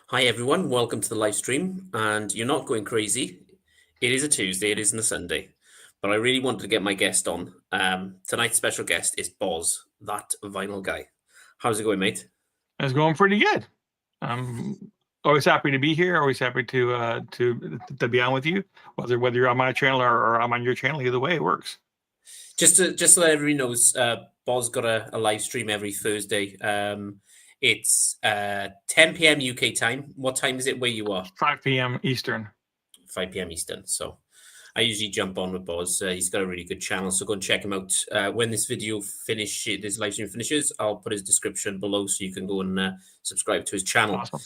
Hi everyone, welcome to the live stream. And you're not going crazy. It is a Tuesday, it isn't a Sunday. But I really wanted to get my guest on. Tonight's special guest is Boz, that vinyl guy. How's it going, mate? It's going pretty good. I'm always happy to be here. Always happy to be on with you, whether you're on my channel or I'm on your channel. Either way, it works. Just so that everybody knows, Boz got a live stream every Thursday. It's 10 p.m. UK time. What time is it where you are? 5 p.m. Eastern. 5 p.m. Eastern. So I usually jump on with Boz. He's got a really good channel, so go and check him out. When this this live stream finishes, I'll put his description below so you can go and subscribe to his channel. Awesome.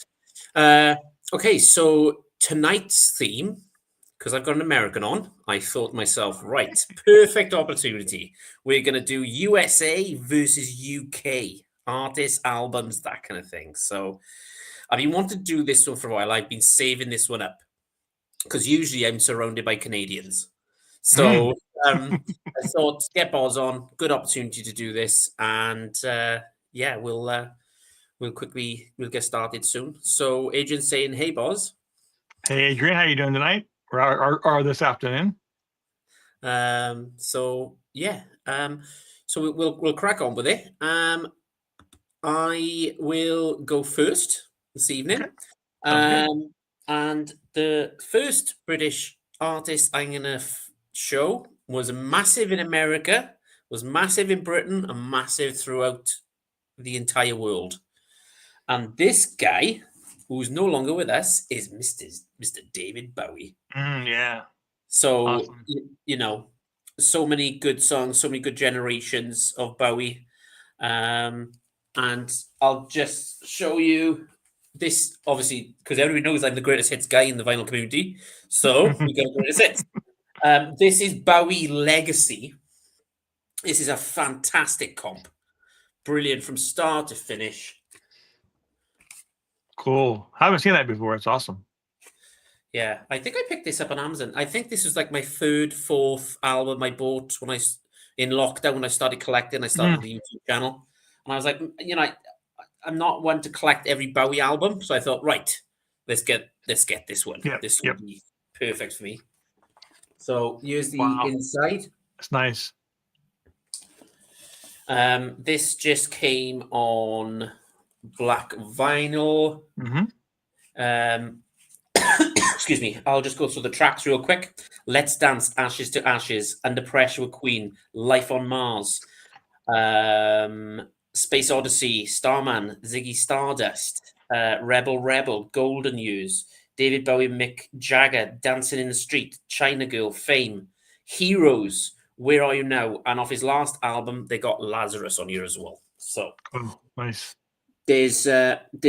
Okay, so tonight's theme, because I've got an American on, I thought to myself, right, perfect opportunity. We're going to do USA versus UK, artists, albums, that kind of thing. So I've been wanting to do this one for a while. I've been saving this one up because usually I'm surrounded by Canadians. So I thought, get Boz on, good opportunity to do this. And yeah, we'll get started soon. So Adrian's saying, hey, Boz. Hey, Adrian, how you doing tonight or this afternoon? So yeah, so we'll crack on with it. I will go first this evening. And the first British artist I'm gonna show was massive in America, was massive in Britain, and massive throughout the entire world. And this guy, who's no longer with us, is Mr. David Bowie. Yeah. So, Awesome. you know, so many good songs, so many good generations of Bowie. And I'll just show you this, obviously, because everybody knows I'm the greatest hits guy in the vinyl community. So we got greatest hits. This is Bowie Legacy. This is a fantastic comp. Brilliant from start to finish. Cool. I haven't seen that before. It's awesome. Yeah, I think I picked this up on Amazon. I think this was like my third, fourth album I bought in lockdown when I started collecting. I started the YouTube channel, and I was like, I'm not one to collect every Bowie album, so I thought, right, let's get this one. Yep, This will be perfect for me. So here's the inside. It's nice. This just came on black vinyl. Excuse me. I'll just go through the tracks real quick. Let's Dance, Ashes to Ashes, Under Pressure with Queen, Life on Mars, Space Odyssey, Starman, Ziggy Stardust, Rebel Rebel, Golden Years, David Bowie, Mick Jagger, Dancing in the Street, China Girl, Fame, Heroes, Where Are You Now? And off his last album, they got Lazarus on here as well. So nice. There's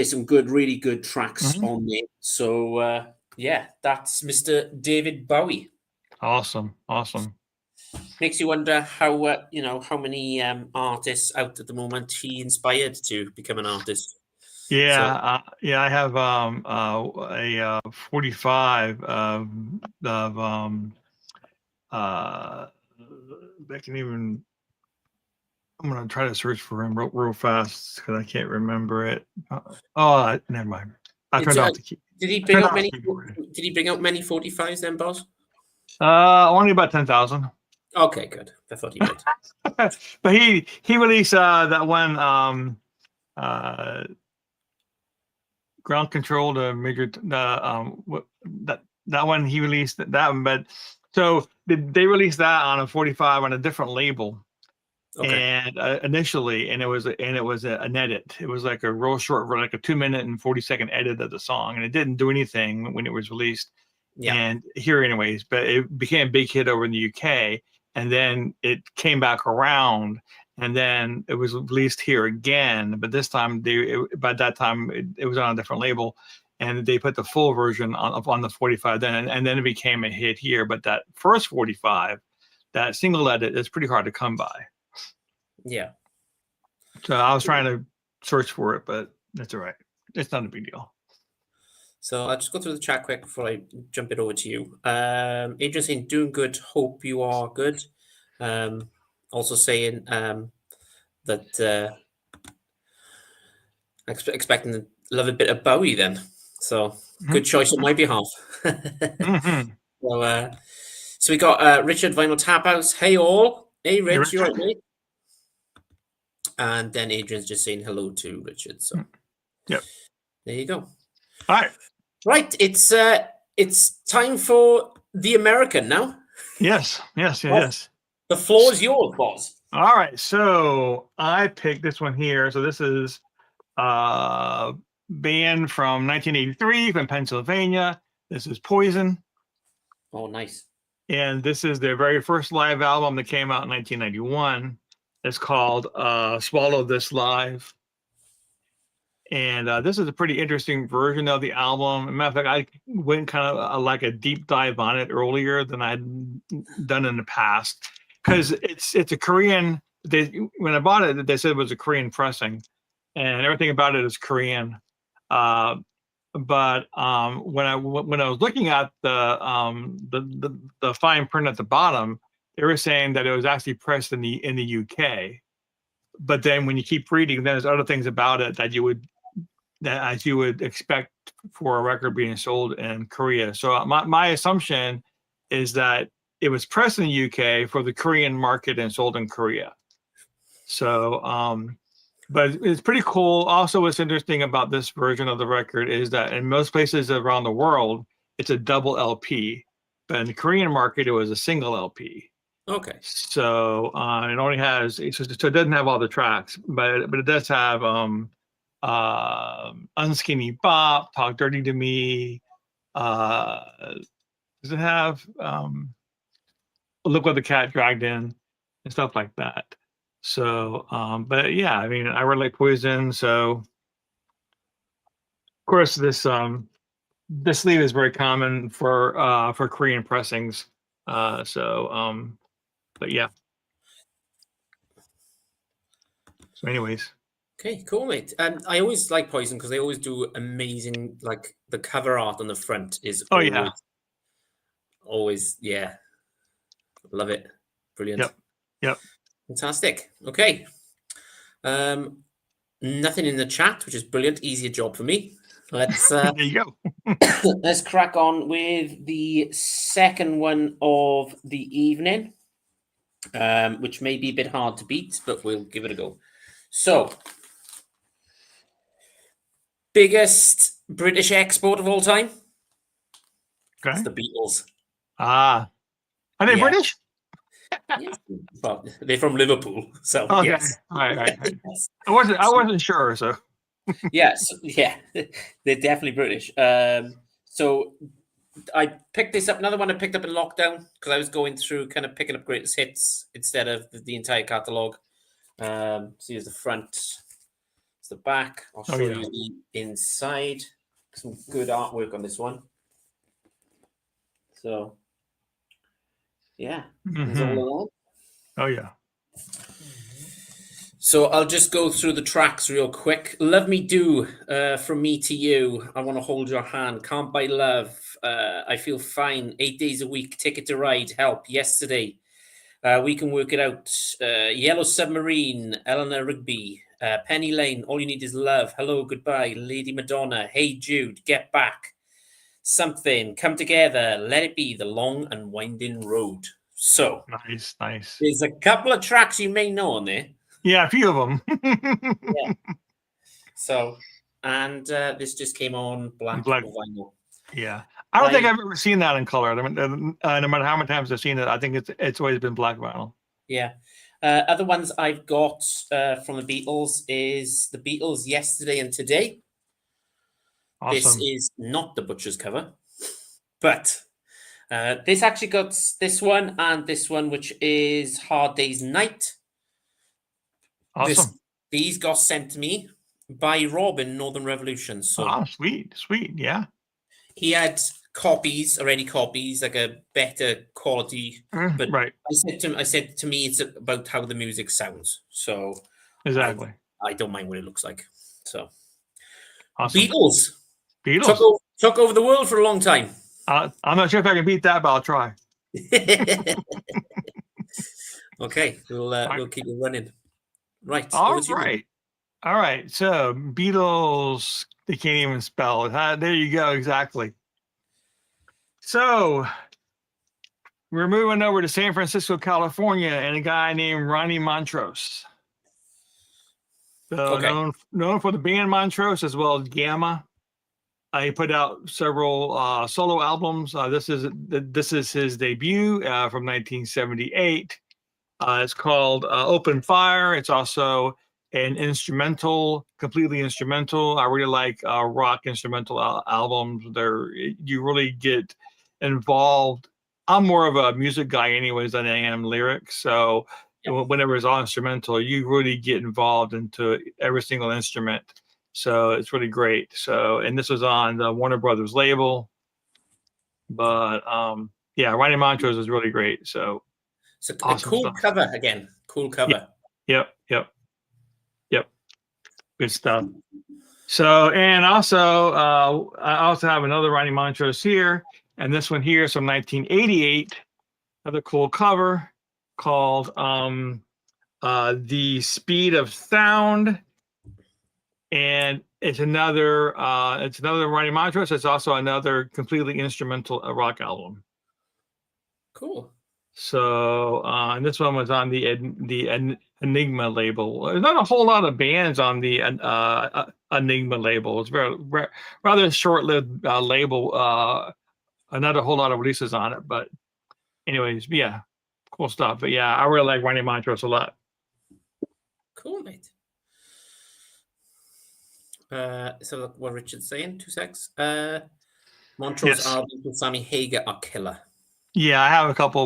some really good tracks on there. So yeah, that's Mr. David Bowie. Awesome. Makes you wonder how how many artists out at the moment he inspired to become an artist. Yeah, I have a 45 of I can even. I'm gonna try to search for him real fast because I can't remember it. Never mind. I turned off the key. Did he bring out many? Did he bring out many 45s then, Boz? Only about 10,000. Okay, good. I thought he did. But he released that one Ground Control to Major that one he released that one. But so they released that on a 45 on a different label. Okay. And initially, and it was an edit. It was like a real short, like a 2-minute and 40-second edit of the song, and it didn't do anything when it was released. Yeah. And here, anyways, but it became a big hit over in the UK, and then it came back around, and then it was released here again. But this time, by that time, it was on a different label, and they put the full version on the 45 then, and then it became a hit here. But that first 45, that single edit, is pretty hard to come by. Yeah. So I was trying to search for it, but that's all right. It's not a big deal. So I'll just go through the chat quick before I jump it over to you. Adrian saying, doing good. Hope you are good. Also saying that expecting to love a bit of Bowie then. So good choice on my behalf. Mhm. So we got Richard Vinyl Tap House. Hey all. Hey Rich, you all right, Richard. mate? And then Adrian's just saying hello to Richard. So Yep. there you go. All right. Right, it's time for the American now. Yes. The floor is yours, boss. All right. So I picked this one here. So this is band from 1983 from Pennsylvania. This is Poison. Oh, nice. And this is their very first live album that came out in 1991. It's called Swallow This Live. And this is a pretty interesting version of the album. As a matter of fact, I went kind of like a deep dive on it earlier than I'd done in the past. Because it's a Korean, when I bought it, they said it was a Korean pressing. And everything about it is Korean. But when I was looking at the fine print at the bottom, they were saying that it was actually pressed in the UK. But then when you keep reading, there's other things about it that you would expect for a record being sold in Korea. So my assumption is that it was pressed in the UK for the Korean market and sold in Korea. So but it's pretty cool. Also, what's interesting about this version of the record is that in most places around the world, it's a double LP. But in the Korean market, it was a single LP. Okay. So it only has, so it doesn't have all the tracks, but it does have Unskinny Bop, Talk Dirty to Me. Does it have Look What the Cat Dragged In and stuff like that? So, but yeah, I mean, I really like Poison. So, of course, this sleeve is very common for Korean pressings. But yeah. So, anyways. Okay, cool, mate. And I always like Poison because they always do amazing. Like the cover art on the front is always, yeah, love it. Brilliant. Yep. Fantastic. Okay. Nothing in the chat, which is brilliant. Easier job for me. Let's there you go. let's crack on with the second one of the evening, which may be a bit hard to beat, but we'll give it a go. So, biggest British export of all time? Okay. It's the Beatles. Are they British? Yes. Well, they're from Liverpool, so okay. yes. Right. Yes. I wasn't sure, so. Yes, yeah, they're definitely British. So I picked this up. Another one I picked up in lockdown because I was going through kind of picking up greatest hits instead of the entire catalogue. So here's the front. It's the back. I'll show you the inside. Some good artwork on this one. So, yeah. Oh, yeah. So I'll just go through the tracks real quick. Love Me Do, From Me to You. I Want to Hold Your Hand. Can't Buy Love. I Feel Fine. 8 Days a Week. Ticket to Ride. Help. Yesterday. We Can Work It Out. Yellow Submarine. Eleanor Rigby. Penny Lane. All You Need Is Love. Hello, Goodbye. Lady Madonna. Hey Jude. Get Back. Something. Come Together. Let It Be. The Long and Winding Road. So. Nice. There's a couple of tracks you may know on there. Yeah, a few of them. Yeah. So, and this just came on black vinyl. Yeah, I don't think I've ever seen that in color. I mean, no matter how many times I've seen it, I think it's always been black vinyl. Yeah. Other ones I've got from the Beatles is the Beatles Yesterday and Today. Awesome. This is not the Butcher's cover, but this actually got this one and this one, which is Hard Day's Night. Awesome. These got sent to me by Rob in Northern Revolution. So, sweet, yeah. He had already copies, like a better quality. But right. I said to me, it's about how the music sounds. So exactly, I don't mind what it looks like. So, awesome. Beatles took over the world for a long time. I'm not sure if I can beat that, but I'll try. Okay, we'll keep it running. Right. All right. All right. So Beatles, they can't even spell it. There you go. Exactly. So we're moving over to San Francisco, California, and a guy named Ronnie Montrose. So Okay. known for the band Montrose as well as Gamma. He put out several solo albums. This is his debut from 1978. It's called Open Fire. It's also an instrumental, completely instrumental. I really like rock instrumental albums. You really get involved. I'm more of a music guy, anyways, than I am lyrics. So whenever it's all instrumental, you really get involved into every single instrument. So it's really great. So, and this was on the Warner Brothers label. But yeah, Ronnie Montrose is really great. So So a awesome cool stuff. cover again. Cool cover. Yep. Good stuff. So, and also, I also have another Ronnie Montrose here, and this one here is from 1988. Another cool cover called "The Speed of Sound," and it's another Ronnie Montrose. It's also another completely instrumental rock album. Cool. So, and this one was on the Enigma label. There's not a whole lot of bands on the Enigma label. It's rather short-lived label. Not a whole lot of releases on it, but anyways, yeah, cool stuff. But yeah, I really like Ronnie Montrose a lot. Cool, mate. So what Richard's saying, 2 secs. Montrose albums with Sammy Hagar are killer. Yeah, I have a couple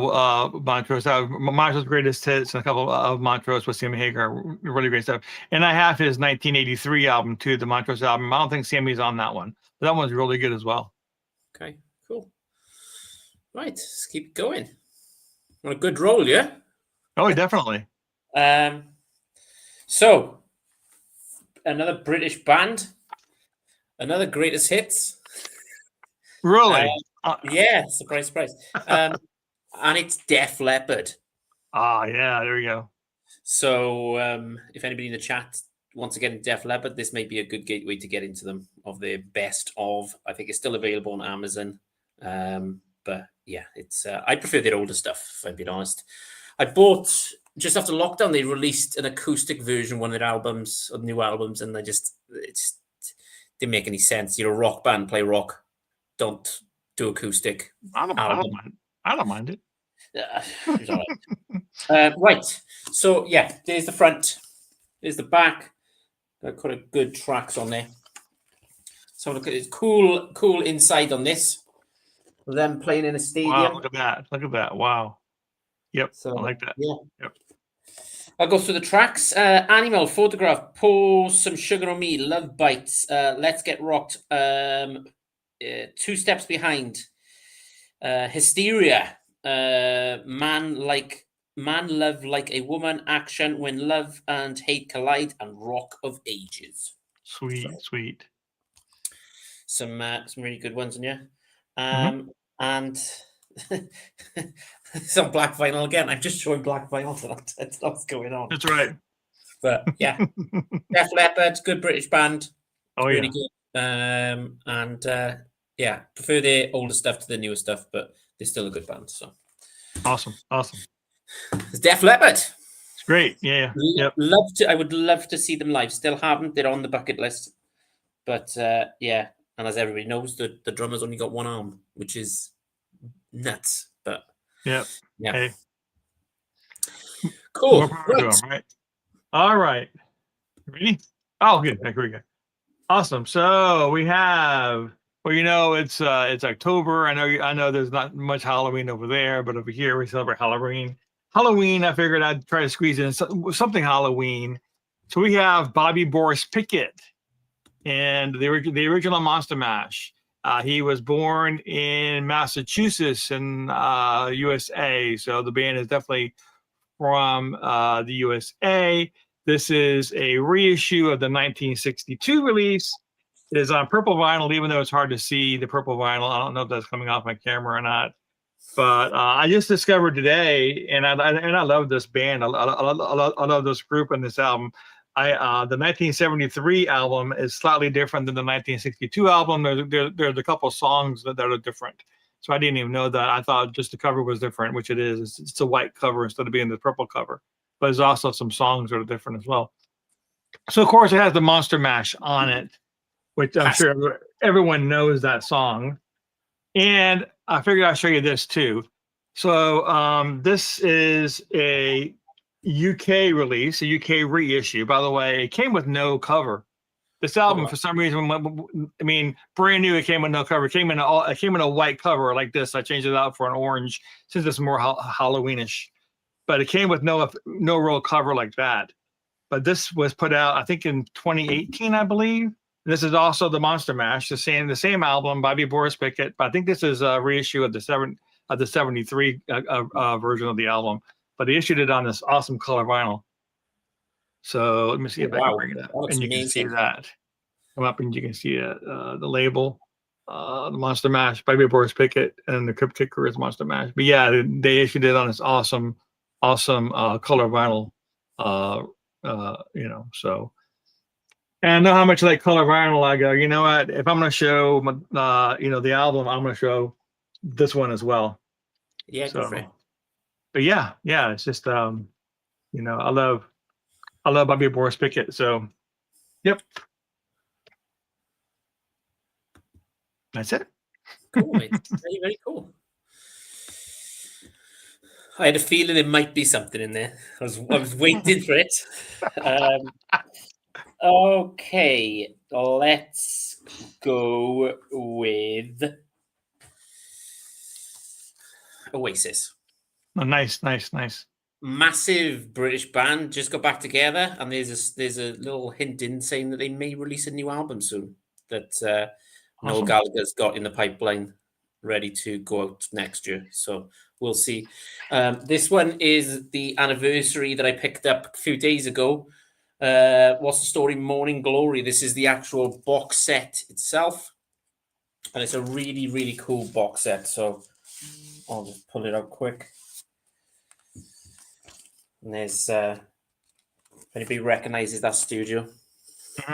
Montrose. I have Montrose Greatest Hits and a couple of Montrose with Sammy Hagar. Really great stuff. And I have his 1983 album too, the Montrose album. I don't think Sammy's on that one, but that one's really good as well. Okay, cool. Right, let's keep going. On a good roll, yeah? Oh, definitely. So, another British band, another Greatest Hits. Really? Yeah, surprise. And it's Def Leppard. Yeah, there we go. So, if anybody in the chat wants to get into Def Leppard, this may be a good gateway to get into them. Of their best of, I think it's still available on Amazon. But yeah, it's I prefer their older stuff, if I'm being honest. I bought just after lockdown. They released an acoustic version of one of their albums, of new albums, and it didn't make any sense. You're a rock band, play rock. Don't do acoustic. I don't mind it. It's all right. Right. So yeah, there's the front. There's the back. Got quite a good tracks on there. So look at it. Cool inside on this. Them playing in a stadium. Wow, look at that. Wow. Yep. So, I like that. Yeah. Yep. I'll go through the tracks. Animal, Photograph, Pour Some Sugar on Me, Love Bites, Let's Get Rocked, 2 Steps Behind, Hysteria, Man Love Like a Woman, Action, When Love and Hate Collide, and Rock of Ages. Sweet. Some really good ones in here. And it's on black vinyl again. I'm just showing black vinyl tonight. That's what's going on. That's right. But yeah, Def Leppard, good British band. Oh, really good. Yeah, prefer their older stuff to the newer stuff, but they're still a good band. So awesome. It's Def Leppard. It's great. Yeah. Yep. I would love to see them live. Still haven't. They're on the bucket list. But yeah, and as everybody knows, the drummer's only got one arm, which is nuts. But yeah. Hey. Cool. Right. All right. Ready? Oh, good. Here we go. Awesome. So we have. Well, it's October. I know there's not much Halloween over there, but over here we celebrate Halloween. I figured I'd try to squeeze in something Halloween. So we have Bobby Boris Pickett and the original Monster Mash. He was born in Massachusetts in USA. So the band is definitely from the USA. This is a reissue of the 1962 release. It is on purple vinyl, even though it's hard to see the purple vinyl. I don't know if that's coming off my camera or not. But I just discovered today, and I love this band. I love this group and this album. the 1973 album is slightly different than the 1962 album. There's a couple songs that are different. So I didn't even know that. I thought just the cover was different, which it is. It's a white cover instead of being the purple cover. But there's also some songs that are different as well. So of course it has the Monster Mash on it, which I'm sure everyone knows that song. And I figured I'd show you this too. So this is a UK release, a UK reissue. By the way, it came with no cover. This album, for some reason, I mean, brand new. It came with no cover. It came in a white cover like this. I changed it out for an orange since it's more Halloweenish. But it came with no real cover like that. But this was put out, I think, in 2018, I believe. This is also the Monster Mash, the same album by Boris Pickett. But I think this is a reissue of the 73 version of the album. But he issued it on this awesome color vinyl. So let me see if I can bring it up, and you can see that. Come up and you can see the label, the Monster Mash by Boris Pickett, and the Crypt Kicker is Monster Mash. But yeah, they issued it on this awesome color vinyl. So. And I know how much I like color vinyl. I go, you know what? If I'm going to show, the album, I'm going to show this one as well. Yeah, so, good. But yeah, it's just, I love Bobby Boris Pickett. So, yep. That's it. Cool, mate. Very, very cool. I had a feeling there might be something in there. I was waiting for it. Okay, let's go with Oasis. Oh, nice. Massive British band just got back together, and there's a little hint in saying that they may release a new album soon that Noel Gallagher's got in the pipeline, ready to go out next year. So we'll see. This one is the anniversary that I picked up a few days ago. What's the Story? Morning Glory. This is the actual box set itself, and it's a really, really cool box set. So I'll just pull it out quick. And there's if anybody recognizes that studio. Mm-hmm.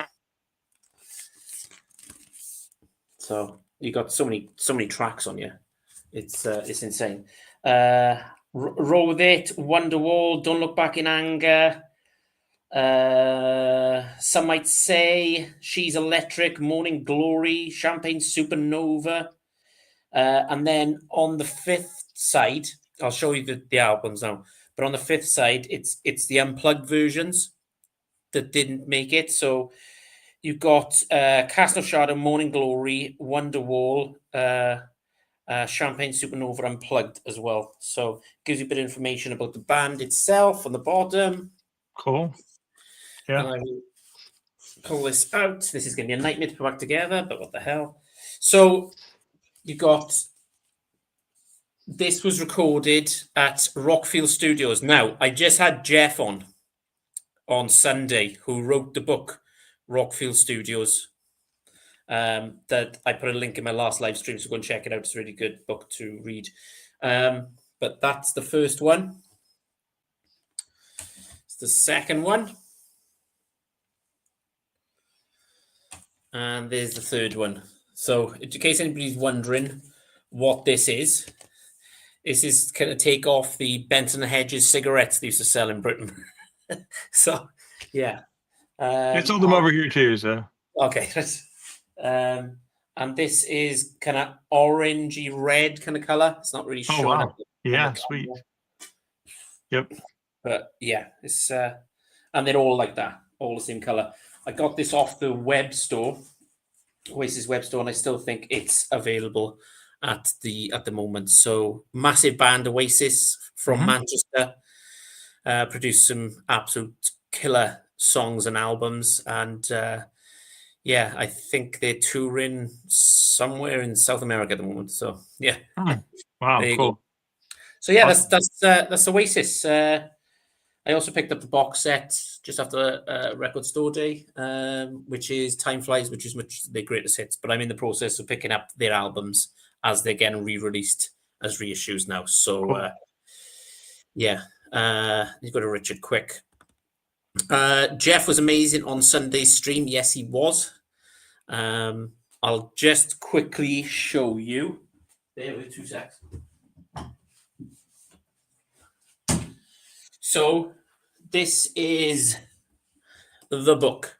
So you got so many tracks on you. It's insane. Roll With It, Wonderwall, Don't Look Back in Anger. Some might say She's Electric, Morning Glory, Champagne Supernova. And then on the fifth side, I'll show you the albums now. But on the fifth side, it's the unplugged versions that didn't make it. So you've got Castle of Shadow, Morning Glory, Wonderwall, Champagne Supernova Unplugged as well. So it gives you a bit of information about the band itself on the bottom. Cool. Yeah. And I will pull this out. This is going to be a nightmare to put back together, but what the hell? So you got... This was recorded at Rockfield Studios. Now, I just had Jeff on Sunday, who wrote the book, Rockfield Studios, that I put a link in my last live stream, so go and check it out. It's a really good book to read. But that's the first one. It's the second one. And there's the third one. So in case anybody's wondering what this is kind of take off the Benson and Hedges cigarettes they used to sell in Britain. So, yeah. I sold them over here too, so. Okay. And this is kind of orangey red kind of color. It's not really showing up. Yeah, sweet. Yep. But yeah, it's and they're all like that, all the same color. I got this off the web store, Oasis web store, and I still think it's available at the moment. So massive band, Oasis from Manchester, produced some absolute killer songs and albums, and yeah, I think they're touring somewhere in South America at the moment. So yeah, wow, cool. Go. So yeah, that's Oasis. I also picked up the box set just after Record Store Day, which is Time Flies, which is their greatest hits. But I'm in the process of picking up their albums as they're getting re-released as reissues now. So, yeah, you go to Richard Quick. Jeff was amazing on Sunday's stream. Yes, he was. I'll just quickly show you. There with 2 seconds. So this is the book.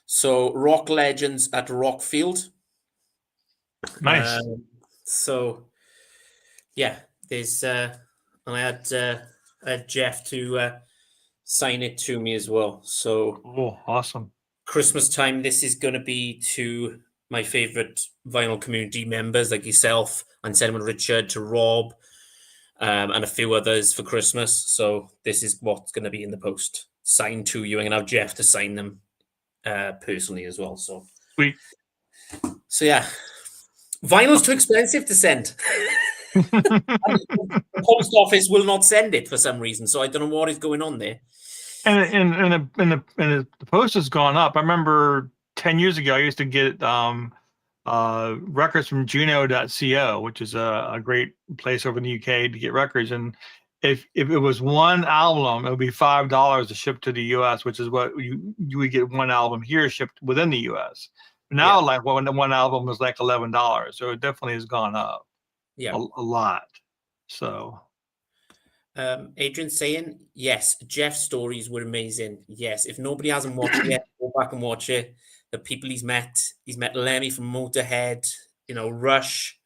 So Rock Legends at Rockfield. Nice. So yeah, there's and I had Jeff to sign it to me as well. So Oh, awesome. Christmas time, this is going to be to my favorite vinyl community members like yourself and Cinnamon Richard, to Rob, and a few others for Christmas. So this is what's going to be in the post, signed to you. I'm going to have Jeff to sign them personally as well. So Sweet. So yeah, vinyl's too expensive to send. The post office will not send it for some reason, so I don't know what is going on there. And the post has gone up. I remember 10 years ago, I used to get records from Juno.co, which is a great place over in the UK to get records. And if it was one album, it would be $5 to ship to the US, which is what you would get one album here shipped within the US. Now, like one album is like $11, so it definitely has gone up. Yeah, a lot. So. Adrian saying, yes, Jeff's stories were amazing. Yes, if nobody hasn't watched it yet, go back and watch it. The people he's met Lemmy from Motorhead, Rush.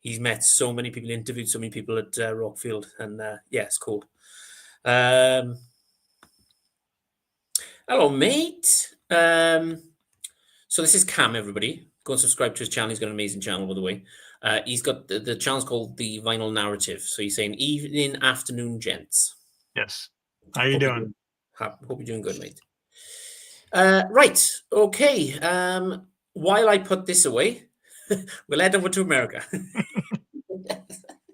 He's met so many people, interviewed so many people at Rockfield, and yeah, it's cool. Hello, mate. So this is Cam, everybody. Go and subscribe to his channel. He's got an amazing channel, by the way. He's got the channel's called The Vinyl Narrative. So he's saying, evening, afternoon, gents. Yes. How you doing? Hope you're doing good, mate. Right. Okay. While I put this away, we'll head over to America.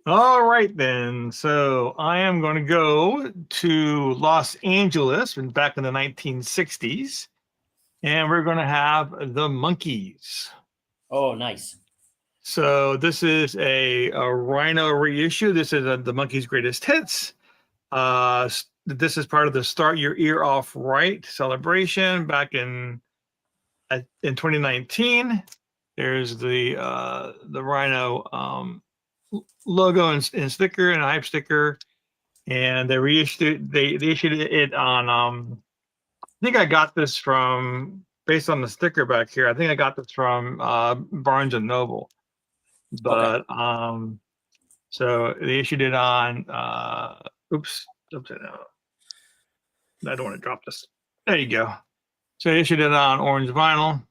All right, then. So I am going to go to Los Angeles back in the 1960s, and we're going to have the Monkees. Oh, nice. So this is a Rhino reissue. This is the Monkees' greatest hits. This is part of the Start Your Ear Off Right celebration back in 2019. There's the Rhino logo and sticker and a hype sticker, and they reissued. They issued it on. I think I got this from, based on the sticker back here. I think I got this from Barnes and Noble. But okay. So they issued it on oops, upside down. I don't want to drop this. There you go. So they issued it on orange vinyl.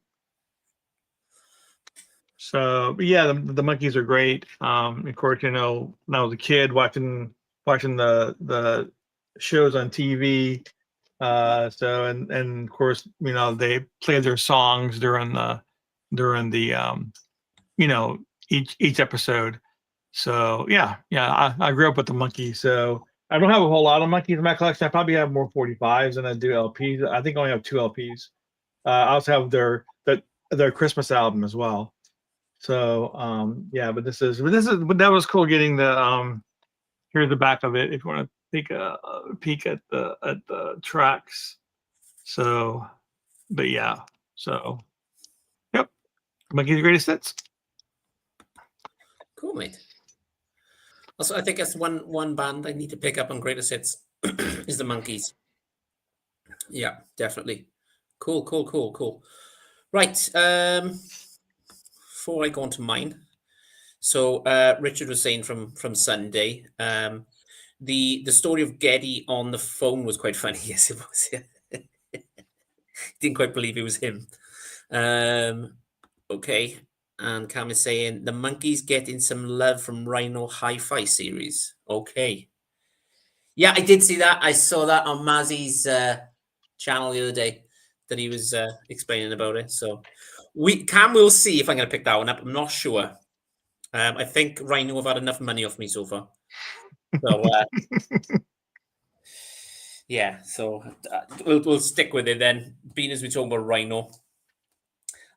So yeah, the Monkees are great. Of course, when I was a kid watching the shows on TV. So and of course, they played their songs during the each episode. So yeah, I grew up with the Monkees. So I don't have a whole lot of Monkees in my collection. I probably have more 45s than I do LPs. I think I only have 2 LPs. I also have their Christmas album as well. So yeah, but that was cool getting the here's the back of it if you want to take a peek at the tracks. So, but yeah, so yep, Monkees' greatest hits. Cool, mate. Also, I think that's one band I need to pick up on greatest hits is the Monkees. Yeah, definitely. Cool. Right. Before I go on to mine, so Richard was saying from Sunday, the story of Geddy on the phone was quite funny. Yes, it was. Didn't quite believe it was him. Okay. And Cam is saying the Monkees getting some love from Rhino Hi-Fi series. Okay. Yeah, I did see that. I saw that on Mazzy's channel the other day that he was explaining about it. So Cam will see if I'm going to pick that one up. I'm not sure. I think Rhino have had enough money off me so far. So yeah, so we'll stick with it then. Being as we talk about Rhino.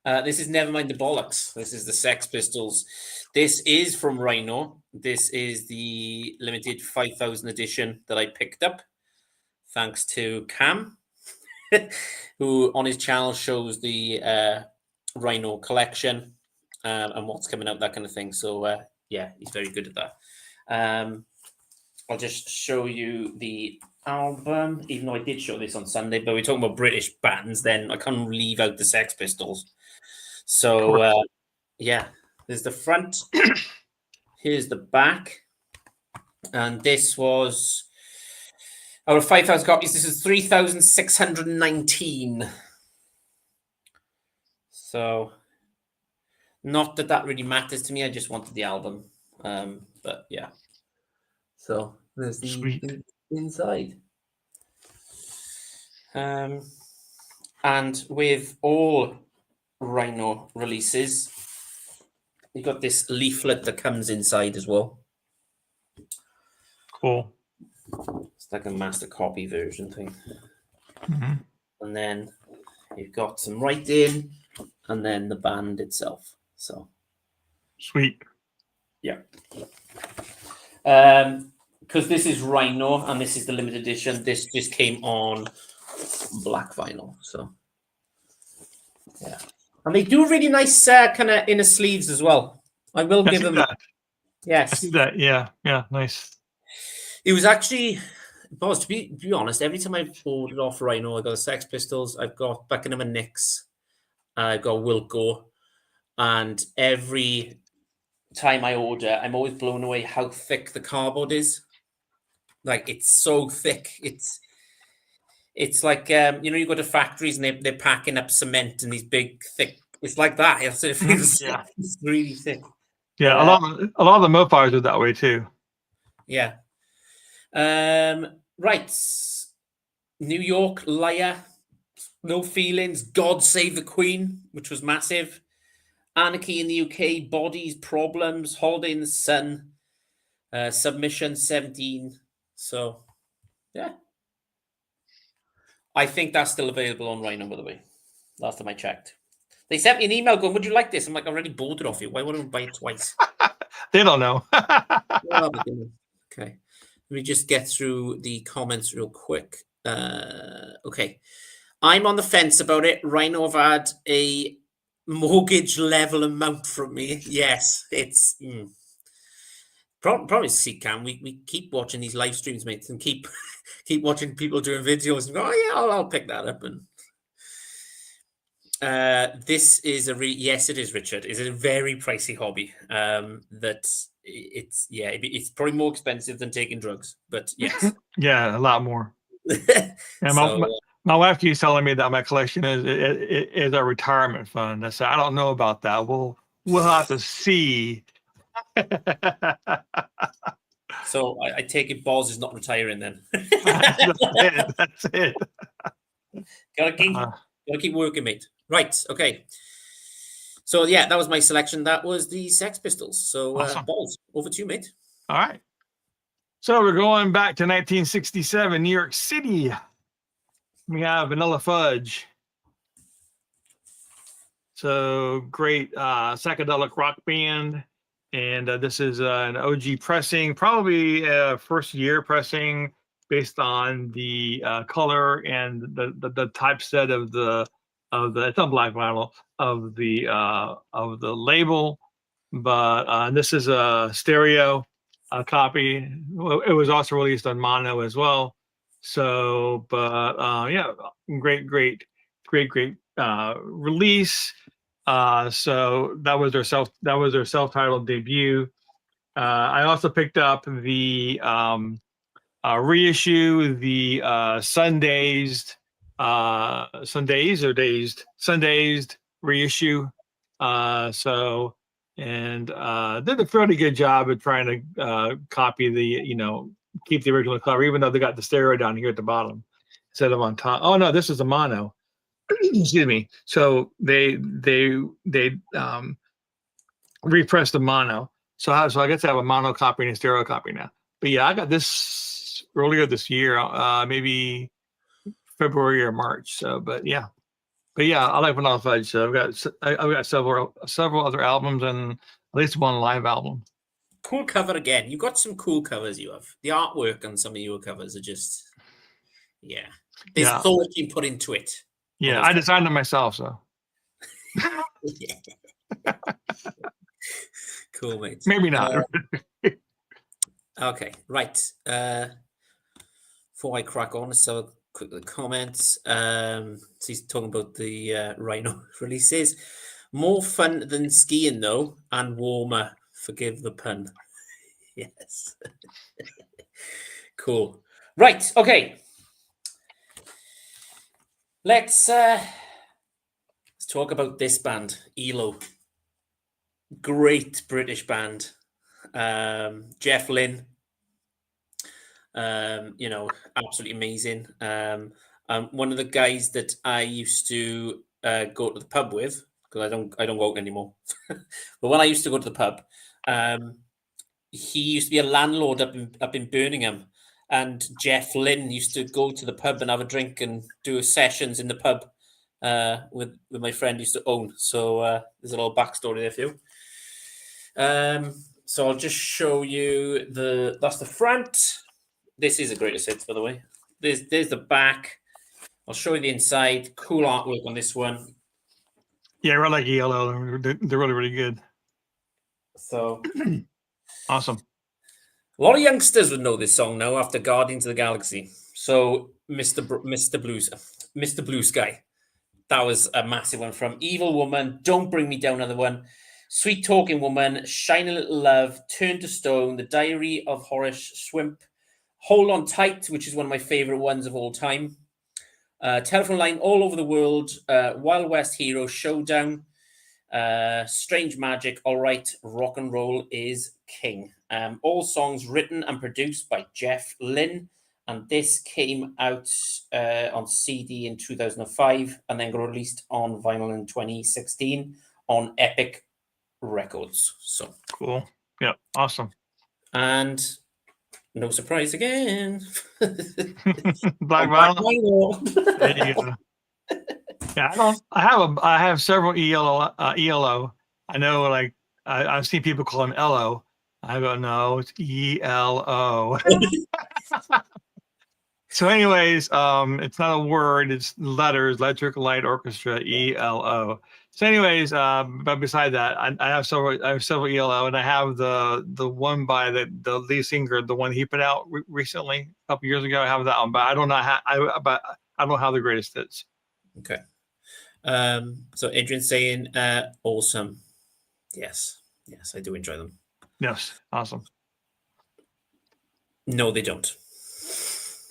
This is Nevermind the Bollocks. This is the Sex Pistols. This is from Rhino. This is the limited 5,000 edition that I picked up thanks to Cam, who on his channel shows the Rhino collection and what's coming out, that kind of thing. So yeah, he's very good at that. I'll just show you the album, even though I did show this on Sunday, but we're talking about British bands, then I can't leave out the Sex Pistols. So yeah, there's the front. Here's the back. And this was out of 5,000 copies. This is 3,619. So not that that really matters to me. I just wanted the album. But yeah. So there's the Sweet. inside. And with all Rhino releases, you got this leaflet that comes inside as well. Cool. It's like a master copy version thing. Mm-hmm. And then you've got some writing and then the band itself. So Sweet. yeah. Because this is Rhino and this is the limited edition. This just came on black vinyl. So yeah. And they do really nice kind of inner sleeves as well. I will give them that. I yes. see that. Yeah. Yeah. Nice. It was actually, boss, to be honest, every time I've ordered off Rhino, I got the Sex Pistols, I've got Buckingham and Nicks, I've got Wilco, and every time I order, I'm always blown away how thick the cardboard is. Like, it's so thick. It's like, you go to factories and they're packing up cement in these big, thick, it's like that. It feels Yeah. It's really thick. Yeah. A lot of the Mofires are that way too. Yeah. Right. New York, Liar, No Feelings, God Save the Queen, which was massive. Anarchy in the UK, Bodies, Problems, Holiday in the Sun, Submission 17. So, yeah. I think that's still available on Rhino, by the way. Last time I checked. They sent me an email going, would you like this? I'm like, I already bought it off you. Why would I buy it twice? They don't know. Oh, my goodness. Okay. Let me just get through the comments real quick. Okay. I'm on the fence about it. Rhino have had a mortgage level amount from me. Yes, it's... Problem is, Cam, we keep watching these live streams, mate, and keep watching people doing videos and go, oh, yeah, I'll pick that up. And this is yes, it is, Richard. It's a very pricey hobby. It's probably more expensive than taking drugs, but yes. Yeah, a lot more. And my wife keeps telling me that my collection is a retirement fund. I said, I don't know about that. We'll have to see. So I take it Balls is not retiring then. That's it. Gotta keep working, mate. Right, okay. So yeah, that was my selection. That was the Sex Pistols. So Awesome. Balls, over to you, mate. All right. So we're going back to 1967, New York City. We have Vanilla Fudge. So great psychedelic rock band. And this is an OG pressing, probably first year pressing based on the color and the typeset of the it's on black vinyl of the label. But this is a stereo copy. It was also released on mono as well. So, but yeah, great release. So that was their self-titled debut. I also picked up the reissue, the Sundazed reissue. Did a fairly good job at trying to copy the, keep the original cover, even though they got the stereo down here at the bottom instead of on top. Oh no, this is a mono. Excuse me. So they repressed the mono. So I guess I have a mono copy and a stereo copy now. But yeah, I got this earlier this year, maybe February or March. So, but yeah, I like Vanilla Fudge. So I've got several other albums and at least one live album. Cool cover again. You've got some cool covers. You have the artwork on some of your covers are just Yeah. There's thought you put into it. Yeah, I designed it myself, so. Cool, mate. Maybe not. Okay, right. Before I crack on, let's have a quick look at the comments. So he's talking about the Rhino releases. More fun than skiing, though, and warmer. Forgive the pun. Yes. Cool. Right. Okay. Let's talk about this band, ELO. Great British band. Jeff Lynne. Absolutely amazing. One of the guys that I used to go to the pub with, because I don't go out anymore. But when I used to go to the pub, he used to be a landlord up in Birmingham, and Jeff Lynne used to go to the pub and have a drink and do sessions in the pub with my friend used to own. So there's a little backstory there for you. So I'll just show you that's the front. This is a greatest hits, by the way. There's the back. I'll show you the inside. Cool artwork on this one. Yeah, I really like ELO. They're really, really good. So awesome. A lot of youngsters would know this song now after Guardians of the Galaxy. So Mr. Blue Sky. That was a massive one from Evil Woman. Don't Bring Me Down, another one. Sweet Talking Woman. Shine a Little Love. Turn to Stone. The Diary of Horace Swimp. Hold On Tight, which is one of my favorite ones of all time. Telephone Line All Over the World. Wild West Hero Showdown. Strange Magic. All Right. Rock and Roll is King. All songs written and produced by Jeff Lynne. And this came out on CD in 2005 and then got released on vinyl in 2016 on Epic Records. So cool. Yeah, awesome. And no surprise again. Black Vinyl. There you go. Yeah, I have several ELO. I know, like I've seen people call him LO. I don't know. It's ELO. So, anyways, it's not a word. It's letters. Electric Light Orchestra. ELO. So, anyways, but beside that, I have several ELO, and I have the one by the lead singer, the one he put out recently a couple years ago. I have that one, but I don't know I don't have the greatest hits. Okay. So Adrian's saying, awesome. Yes, I do enjoy them. Yes, awesome. No, they don't.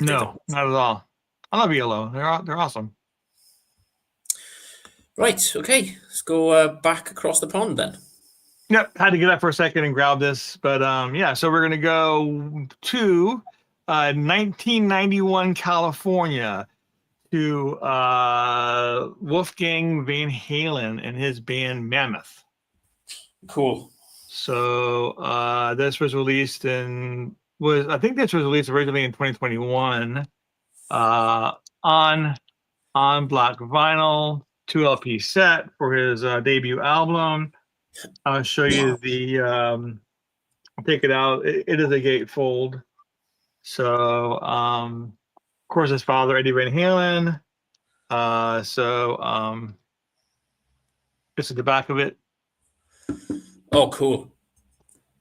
No, not at all. I love ELO. They're awesome. Right. Okay. Let's go back across the pond then. Yep. Had to get up for a second and grab this, but yeah. So we're gonna go to 1991 California to Wolfgang Van Halen and his band Mammoth. Cool. So this was released I think this was released originally in 2021 on black vinyl, 2 LP set for his debut album. I'll show you take it out. It is a gatefold. So of course his father, Eddie Van Halen. This is the back of it. Oh, cool.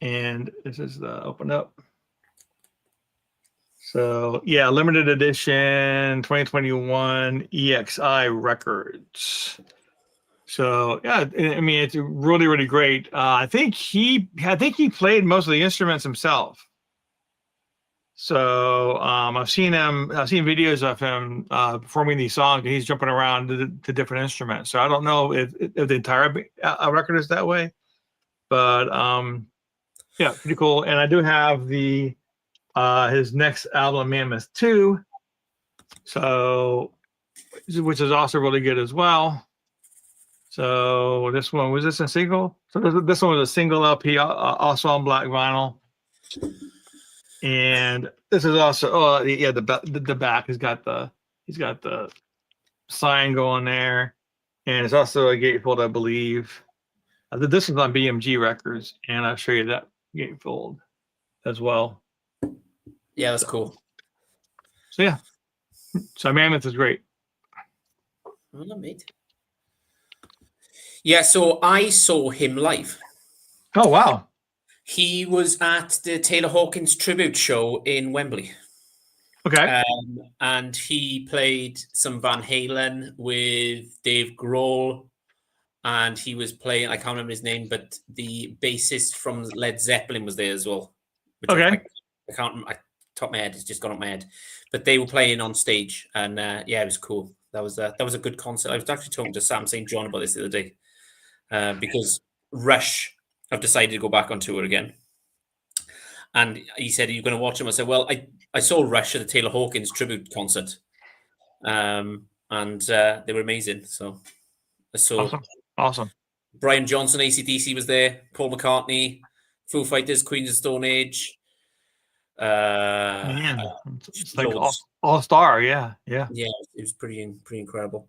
And this is the open up. So yeah, limited edition 2021 EXI Records. So yeah, I mean it's really, really great. I think he played most of the instruments himself. So I've seen videos of him performing these songs, and he's jumping around to different instruments. So I don't know if the entire record is that way, but yeah, pretty cool. And I do have his next album, Mammoth 2, so which is also really good as well. So this one was this a single? So this one was a single LP, also on black vinyl. And this is also the back has got the sign going there, and it's also a gatefold, I believe. This is on BMG Records, and I'll show you that gatefold as well. Yeah, that's cool. So yeah, So Mammoth is great. Well done, mate. Yeah, so I saw him live. Oh wow. He was at the Taylor Hawkins tribute show in Wembley. Okay. And he played some Van Halen with Dave Grohl, and he was playing, I can't remember his name, but the bassist from Led Zeppelin was there as well. Which Okay. I can't remember, top of my head, it's just gone up my head. But they were playing on stage, and yeah, it was cool. That was a good concert. I was actually talking to Sam St. John about this the other day, because Rush have decided to go back on tour again. And he said, "Are you going to watch them?" I said, "Well, I saw Rush at the Taylor Hawkins tribute concert, and they were amazing." So I saw Awesome. Brian Johnson, AC/DC was there, Paul McCartney, Foo Fighters, Queens of Stone Age. Man, it's like loads. all star. Yeah. Yeah, it was pretty incredible.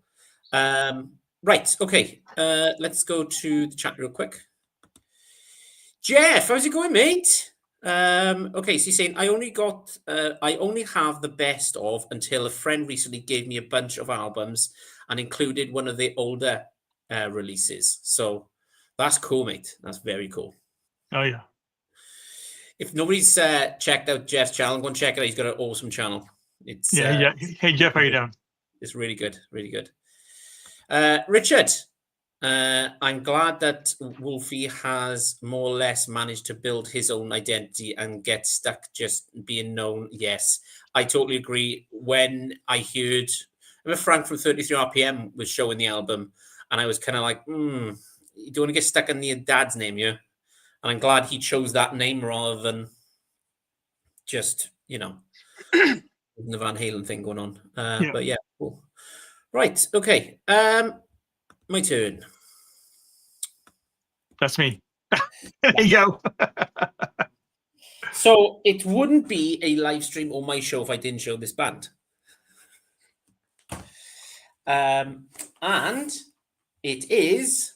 Right, okay. Let's go to the chat real quick. Jeff, how's it going, mate? Okay, so he's saying I only have the best of until a friend recently gave me a bunch of albums and included one of the older releases. So that's cool, mate. That's very cool. Oh yeah. If nobody's checked out Jeff's channel, go and check it out. He's got an awesome channel. It's yeah. Hey Jeff, how you doing? It's really good, really good. Richard, I'm glad that Wolfie has more or less managed to build his own identity and get stuck just being known. Yes, I totally agree. When I heard, remember Frank from 33 RPM was showing the album, and I was kind of like, you don't want to get stuck in your dad's name, yeah? And I'm glad he chose that name rather than just, the Van Halen thing going on. Yeah. But yeah, cool. Right, okay. My turn. That's me. There you go. So it wouldn't be a live stream or my show if I didn't show this band. And it is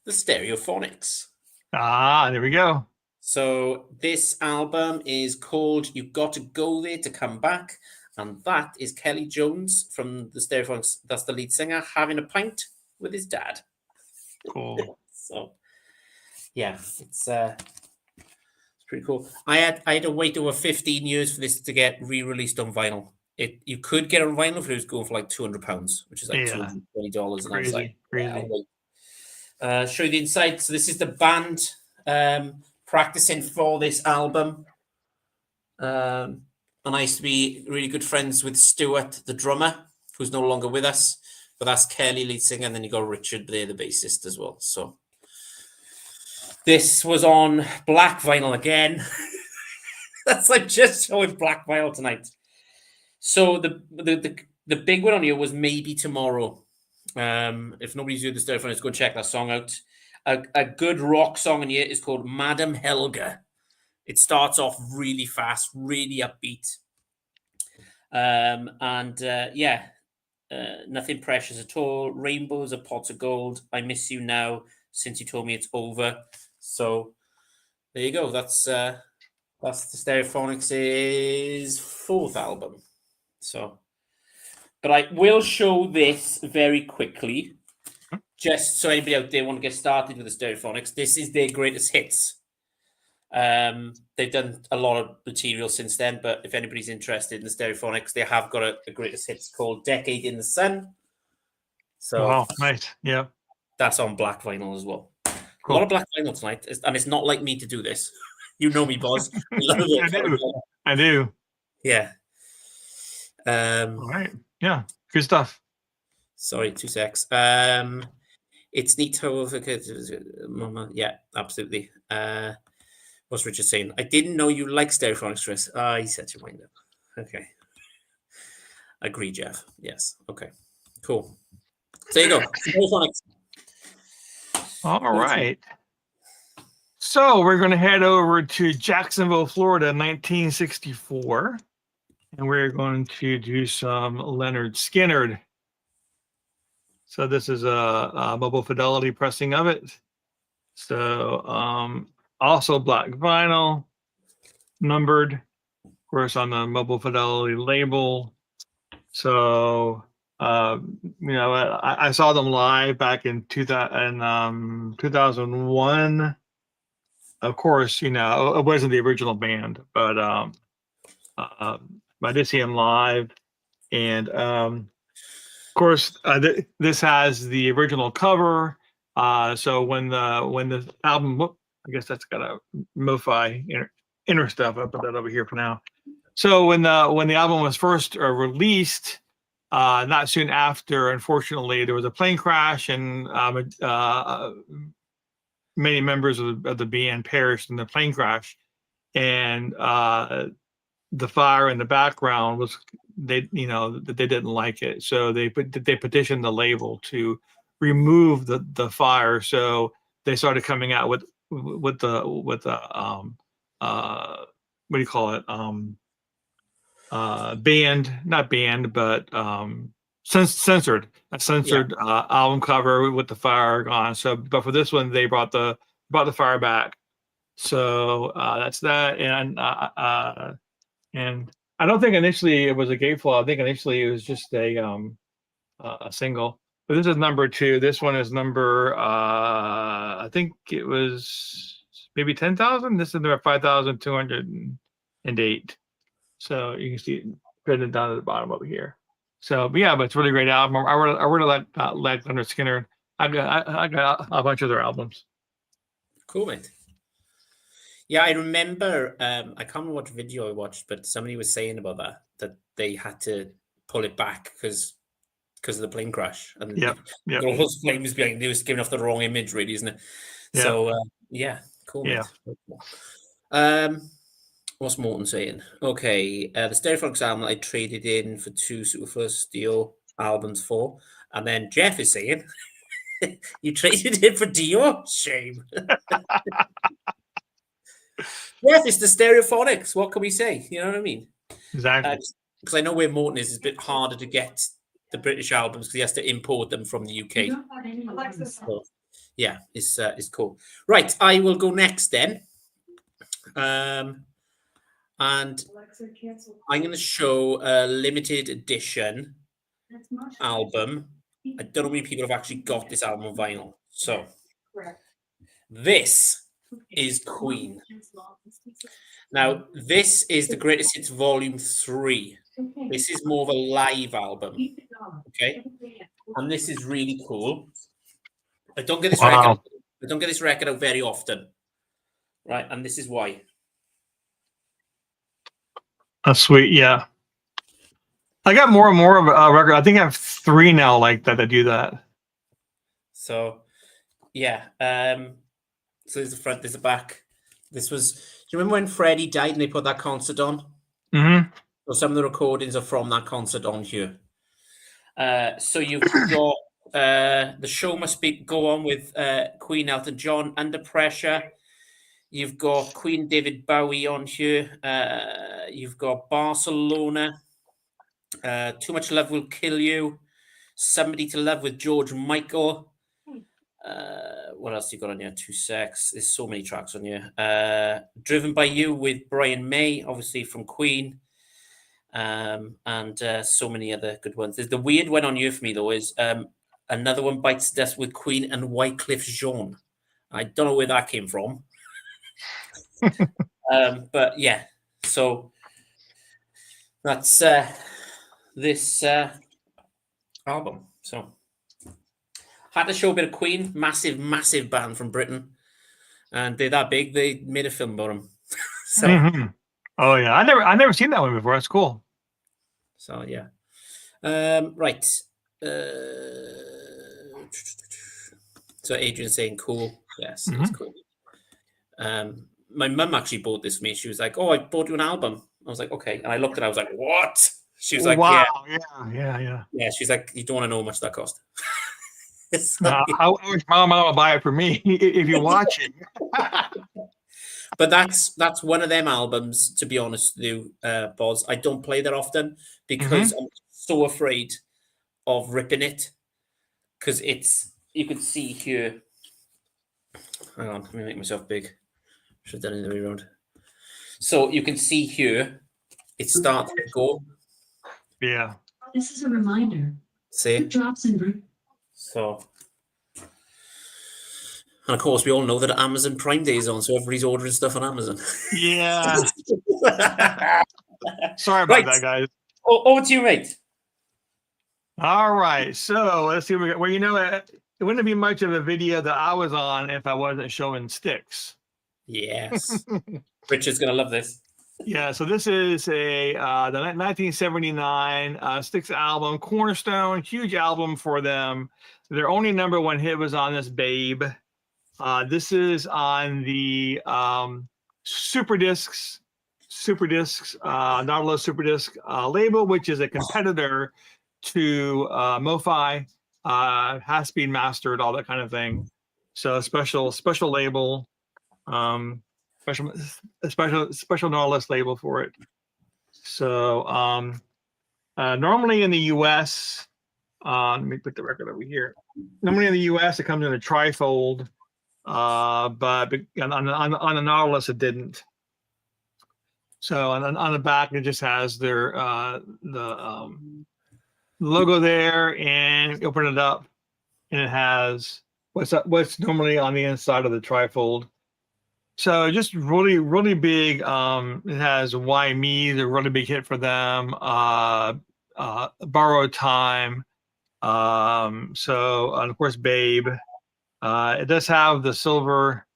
the Stereophonics. There we go. So this album is called You've Got to Go There to Come Back. And that is Kelly Jones from the Stereophonics. That's the lead singer having a pint with his dad. Cool. So, yeah, it's pretty cool. I had to wait over 15 years for this to get re-released on vinyl. You could get it on vinyl if it was going for like £200, which is like $220. And I was like, crazy. Show you the inside. So this is the band practicing for this album. And I used to be really good friends with Stuart, the drummer, who's no longer with us. But that's Kelly, lead singer, and then you got Richard there, the bassist as well. So this was on black vinyl again. That's like just showing black vinyl tonight. So the big one on here was Maybe Tomorrow. If nobody's heard the Stereophonics, go and check that song out. A good rock song in here is called Madam Helga. It starts off really fast, really upbeat. Nothing precious at all. Rainbows are pots of gold. I miss you now since you told me it's over. So there you go. That's the Stereophonics' fourth album. So, but I will show this very quickly, just so anybody out there want to get started with the Stereophonics. This is their greatest hits. They've done a lot of material since then, but if anybody's interested in the Stereophonics, they have got a greatest hits called Decade in the Sun. So, wow, nice. Yeah. That's on black vinyl as well. Cool. A lot of black vinyl tonight, and it's not like me to do this. You know me, boss. I do. Yeah. All right. Yeah. Good stuff. Sorry, 2 secs. It's neat how Mama. Yeah, absolutely. What's Richard saying? I didn't know you like Stereophonics, Chris. He set your mind up. Okay. Agree, Jeff. Yes. Okay. Cool. So there you go. Stereophonics. All right. So we're going to head over to Jacksonville, Florida, 1964. And we're going to do some Leonard Skinner. So this is a Mobile Fidelity pressing of it. So also black vinyl, numbered, of course, on the Mobile Fidelity label. So, I saw them live back in 2001. Of course, it wasn't the original band, but I did see them live, and of course, this has the original cover. So when the album, I guess that's got a MoFi inner stuff. I'll put that over here for now. So when the album was first released, not soon after, unfortunately, there was a plane crash, and many members of the band perished in the plane crash. And the fire in the background was that they didn't like it, so they petitioned the label to remove the fire. So they started coming out with the what do you call it, banned, not banned, but censored, a censored album cover with the fire gone. So, but for this one, they brought the fire back. So that's that. And I don't think initially it was a Gatefall. I think initially it was just a single. But this is number 2. This one is number I think it was maybe 10,000. This is number 5,208. So you can see it printed down at the bottom over here. So, but yeah, but it's a really great album. I really like Leonard Skinner. I got a bunch of their albums. Cool, mate. Yeah, I remember. I can't remember what video I watched, but somebody was saying about that they had to pull it back because of the plane crash, and all those flames behind. They was giving off the wrong image, really, isn't it? Yeah. So cool. Yeah. Mate. What's Morton saying? Okay, the Stereophonics album I traded in for 2 Superfluous Dio albums for, and then Jeff is saying you traded in for Dio? Shame. Yes, it's the Stereophonics. What can we say? You know what I mean? Exactly. Because I know where Morton is, it's a bit harder to get the British albums because he has to import them from the UK. So, yeah, it's cool. Right, I will go next then. And I'm going to show a limited edition album. I don't know how many people have actually got this album on vinyl. So, this is Queen. Now, this is the Greatest Hits Volume 3. This is more of a live album. Okay? And this is really cool. I don't get this record. I don't get this record out very often. Right? And this is why. That's sweet, yeah. I got more and more of a record. I think I have 3 now like that do that. So, yeah. So there's the front, there's the back. This was, do you remember when Freddie died and they put that concert on? Mm-hmm. So some of the recordings are from that concert on here. So you've got The Show Must Go On with Queen, Elton John, Under Pressure. You've got Queen, David Bowie on here. You've got Barcelona. Too Much Love Will Kill You. Somebody to Love with George Michael. What else you got on here? 2 secs. There's so many tracks on here. Driven by You with Brian May, obviously from Queen. And so many other good ones. There's the weird one on here for me, though, is Another One Bites the Dust with Queen and Wyclef Jean. I don't know where that came from. But yeah, so that's this album. So had to show a bit of Queen, massive band from Britain, and they're that big they made a film about them. So oh yeah, I never seen that one before. That's cool. So yeah, right. So Adrian's saying cool. Yes, it's cool. My mum actually bought this for me. She was like, "Oh, I bought you an album." I was like, "Okay," and I looked at it. I was like, "What?" She was like, "Wow, yeah." She's like, "You don't want to know how much that cost." So, I wish my mom would buy it for me if you're watching. But that's one of them albums. To be honest with you, Boz, I don't play that often because I'm so afraid of ripping it. Because you can see here. Hang on, let me make myself big. Should have done it the way around. So you can see here, it starts to go. Yeah. This is a reminder. See? Drops in. So, and of course, we all know that Amazon Prime Day is on, so everybody's ordering stuff on Amazon. Yeah. Sorry about Right. that, guys. Over to you, mate. All right. So let's see. Well, it wouldn't be much of a video that I was on if I wasn't showing sticks. Yes. Richard's going to love this. Yeah. So this is the 1979 Styx album, Cornerstone, huge album for them. Their only number one hit was on this Babe. This is on the Super Discs, Nautilus Super Disc label, which is a competitor to MoFi, has been mastered, all that kind of thing. So special label, special Nautilus label for it. So normally in the US, let me put the record over here. Normally in the US, it comes in a trifold, but on the Nautilus, it didn't. So on the back, it just has their the logo there, and you open it up, and it has what's normally on the inside of the trifold. So just really, really big. It has Why Me, the really big hit for them. Borrowed Time. So and of course, Babe. It does have the silver.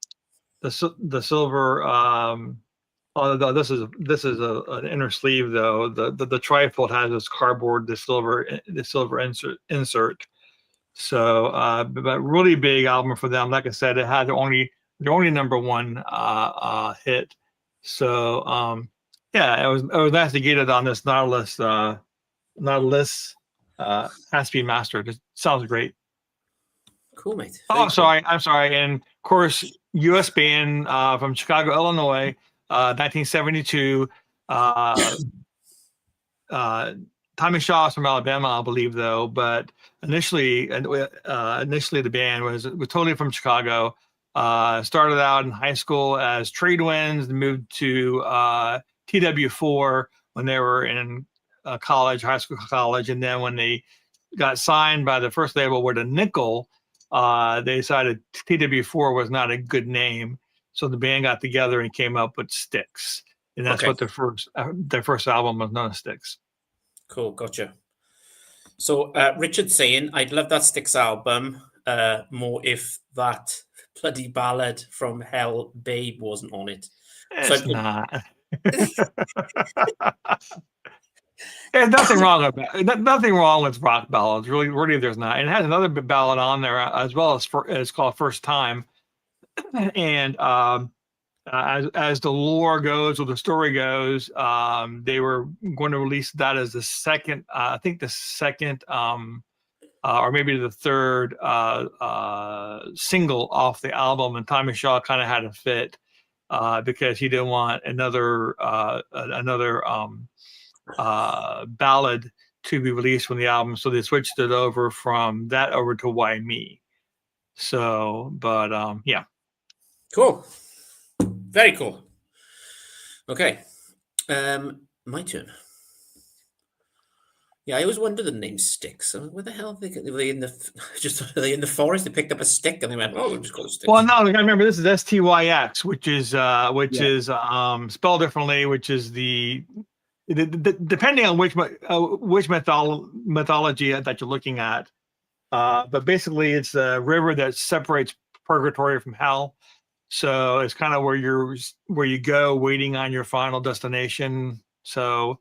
The silver. Although this is an inner sleeve, though the trifold has this cardboard, the silver insert. So, but really big album for them. Like I said, it had their only number one hit. So, yeah, it was nice to get it on this Nautilus has to be mastered. It sounds great. Cool, mate. I'm sorry. And of course, U.S. band from Chicago, Illinois. 1972. Tommy Shaw's from Alabama, I believe, though. But initially the band was totally from Chicago. Started out in high school as Trade Winds, moved to TW4 when they were in high school, college, and then when they got signed by the first label, with a Nickel, they decided TW4 was not a good name. So the band got together and came up with Styx, and that's what their first album was known as Styx. Cool, gotcha. So Richard's saying, I'd love that Styx album more if that bloody ballad from Hell, Babe, wasn't on it. It's not. There's nothing wrong with rock ballads. Really, there's not. And it has another ballad on there as well as it's called First Time. And as the lore goes, or the story goes, they were going to release that as the second, or maybe the third single off the album. And Tommy Shaw kind of had a fit because he didn't want another ballad to be released from the album, so they switched it over from that over to Why Me. So, but yeah. Cool. Very cool. Okay. My turn. Yeah, I always wonder the name Styx. I mean, where the hell were they in the forest? They picked up a stick and they went, "Oh, we'll just call it Styx." Well, no, I remember this is STYX, which is spelled differently, which is the depending on which mythology that you're looking at. But basically, it's a river that separates purgatory from hell. So it's kind of where you go waiting on your final destination. So,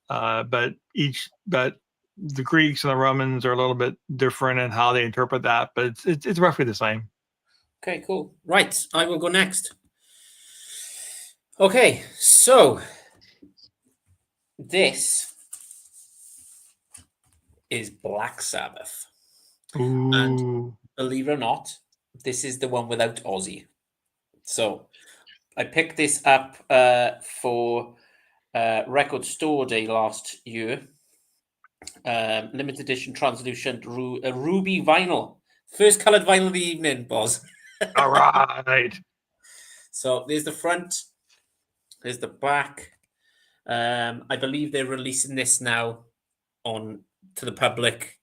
but the Greeks and the Romans are a little bit different in how they interpret that, but it's roughly the same. Okay, cool. Right, I will go next. Okay, so this is Black Sabbath. Ooh. And believe it or not, this is the one without Ozzy. So I picked this up for Record Store Day last year. Limited edition translucent ruby vinyl. First coloured vinyl of the evening, Boz. All right. So there's the front. There's the back. I believe they're releasing this now on to the public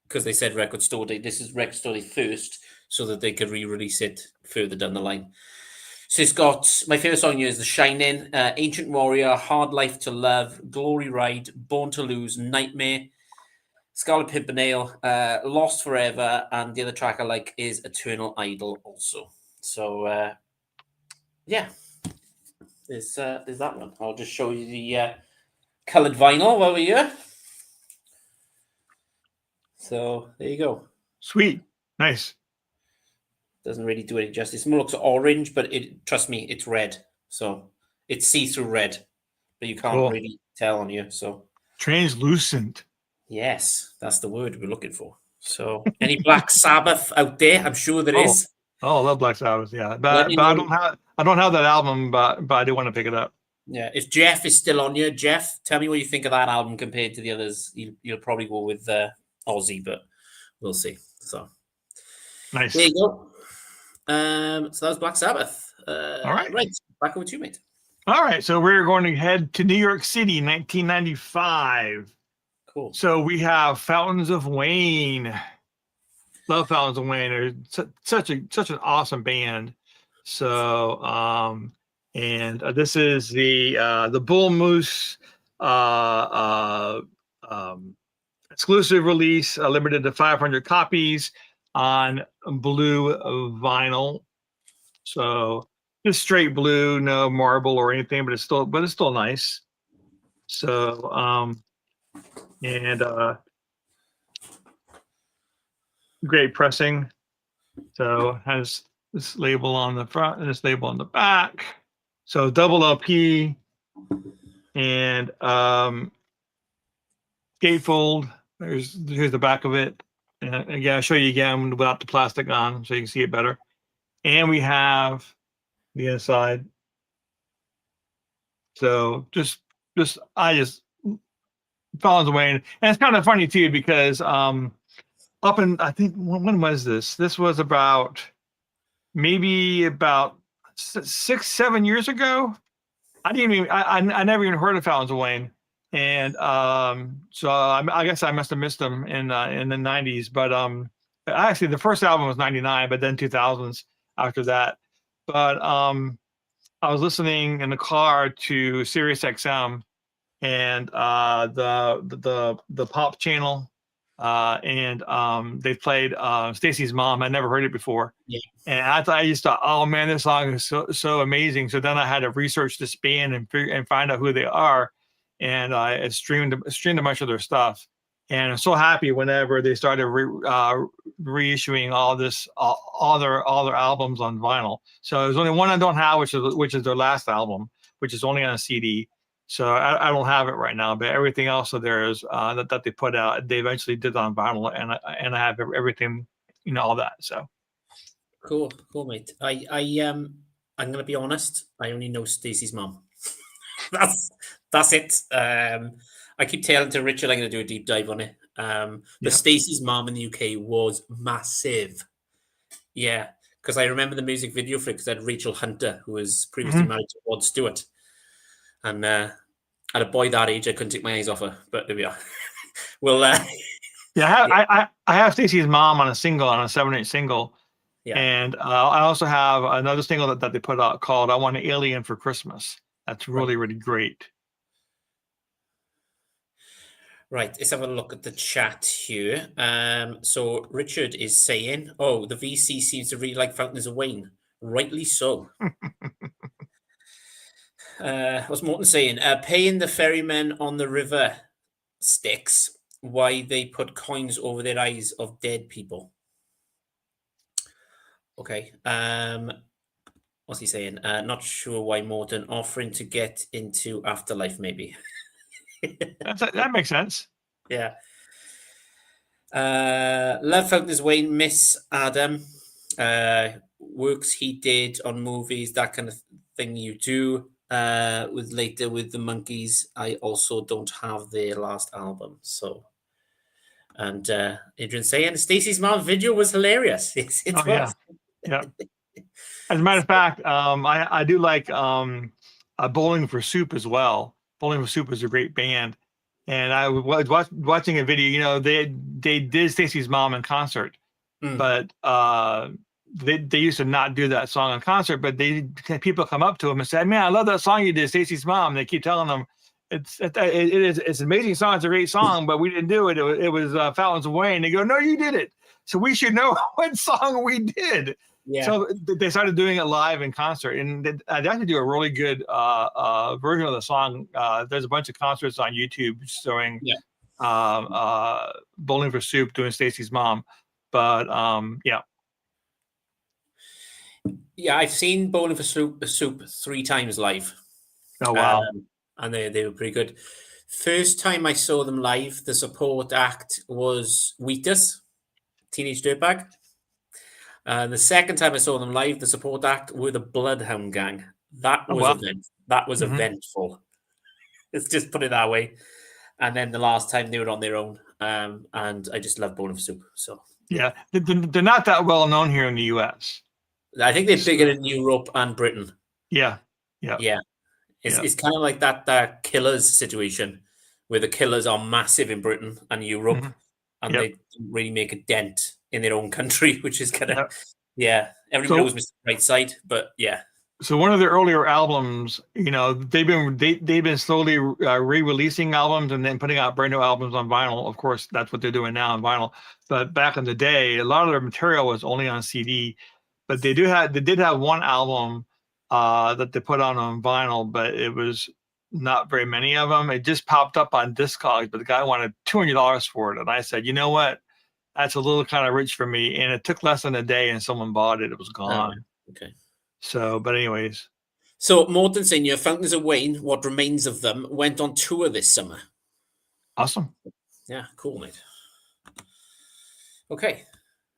because they said record store day. This is record store day first, so that they could re-release it further down the line. So it's got my favorite song here is The Shining, Ancient Warrior, Hard Life to Love, Glory Ride, Born to Lose, Nightmare, Scarlet Pimpernel, Lost Forever, and the other track I like is Eternal Idol also. So yeah, there's that one. I'll just show you the coloured vinyl while we're here. So there you go. Sweet, nice. Doesn't really do any justice. It more looks orange, but trust me, it's red. So it's see-through red, but you can't really tell on you. So translucent. Yes, that's the word we're looking for. So any Black Sabbath out there? I'm sure there is. Oh, I love Black Sabbath. Yeah, but I don't have that album, but I do want to pick it up. Yeah, if Jeff is still on here, Jeff, tell me what you think of that album compared to the others. You'll probably go with Ozzy, but we'll see. So nice. There you go. So that was Black Sabbath. All right. Right. Back over to you, mate. All right. So we're going to head to New York City, 1995. Cool. So we have Fountains of Wayne. Love Fountains of Wayne. They're such an awesome band. So this is the Bull Moose exclusive release, limited to 500 copies on blue vinyl. So just straight blue, no marble or anything, but it's still nice. So great pressing. So has this label on the front and this label on the back. So double LP and gatefold. Here's the back of it. And again, I'll show you again without the plastic on so you can see it better. And we have the inside. So just Fountains of Wayne. And it's kind of funny too, because I think when was this? This was maybe about 6-7 years ago. I never even heard of Fountains of Wayne. And so I guess I must have missed them in the 90s. But actually, the first album was 99, but then 2000s after that. But I was listening in the car to Sirius XM and the pop channel, and they played Stacy's Mom. I never heard it before. Yeah. And I just thought, oh man, this song is so amazing. So then I had to research this band and find out who they are. And I streamed a bunch of their stuff, and I'm so happy whenever they started reissuing all their albums on vinyl. So there's only one I don't have, which is their last album, which is only on a CD. So I don't have it right now, but everything else of theirs that they put out, they eventually did on vinyl, and I have everything, all that. So cool, mate. I'm gonna be honest. I only know Stacey's Mom. That's it. I keep telling to Richard I'm going to do a deep dive on it. But Stacey's Mom in the UK was massive. Yeah, because I remember the music video for it because I had Rachel Hunter, who was previously married to Rod Stewart. And at a boy that age, I couldn't take my eyes off her. But there we are. Well, I have Stacey's Mom on a 7/8 single. Yeah. And I also have another single that they put out called I Want an Alien for Christmas. That's really, really great. Right, let's have a look at the chat here. So Richard is saying, oh, the VC seems to really like Fountains of Wayne. Rightly so. What's Morton saying? Paying the ferrymen on the river Styx why they put coins over their eyes of dead people. Okay. What's he saying? Not sure why Morton offering to get into Afterlife, maybe. That makes sense. Yeah. Love Fountains of Wayne, Miss Adam. Works he did on movies, that kind of thing you do. With the Monkeys, I also don't have their last album. So, and Adrian saying Stacey's Mom video was hilarious. It was. Yeah. As a matter of fact, I do like Bowling for Soup as well. Bowling for Soup is a great band, And I was watching a video. You know, they did Stacy's Mom in concert, but they used to not do that song in concert. But people come up to them and say, "Man, I love that song you did, Stacy's Mom." And they keep telling them it's an amazing song. It's a great song, but we didn't do it. It was Fountains of Wayne. They go, "No, you did it. So we should know what song we did." Yeah. So they started doing it live in concert, and they actually do a really good version of the song. There's a bunch of concerts on YouTube showing Bowling for Soup doing Stacy's Mom. But yeah, I've seen Bowling for Soup 3 times live. Oh wow! And they were pretty good. First time I saw them live, the support act was Wheatus, Teenage Dirtbag. The second time I saw them live, the support act were the Bloodhound Gang. That was eventful. Let's just put it that way. And then the last time they were on their own, and I just love Bowling for Soup. So yeah, they're not that well known here in the U.S. I think they're bigger in Europe and Britain. Yeah. It's kind of like that Killers situation, where the Killers are massive in Britain and Europe, and they don't really make a dent in their own country, which is kind of everybody knows Mr. Brightside, but yeah. So one of the earlier albums, you know, they've been slowly re-releasing albums and then putting out brand new albums on vinyl. Of course, that's what they're doing now on vinyl. But back in the day, a lot of their material was only on CD. But they did have one album that they put on vinyl, but it was not very many of them. It just popped up on Discogs, but the guy wanted $200 for it, and I said, you know what? That's a little kind of rich for me. And it took less than a day, and someone bought it. It was gone. Okay. So, but anyways. So, Morton Senior, Fountains of Wayne, what remains of them, went on tour this summer. Awesome. Yeah, cool, mate. Okay,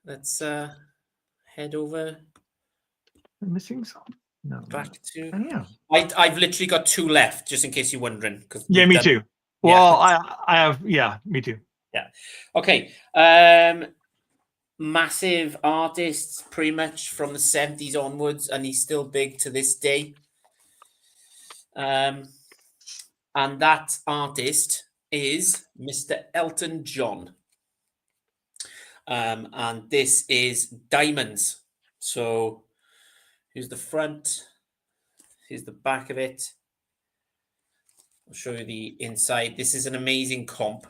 let's head over. I'm missing some. No. Back to. Oh, yeah. I've literally got 2 left, just in case you're wondering. Yeah, me too. Well, I have. Yeah, me too. Yeah. Okay. Massive artists, pretty much from the 70s onwards, and he's still big to this day. And that artist is Mr. Elton John. And this is Diamonds. So here's the front. Here's the back of it. I'll show you the inside. This is an amazing comp.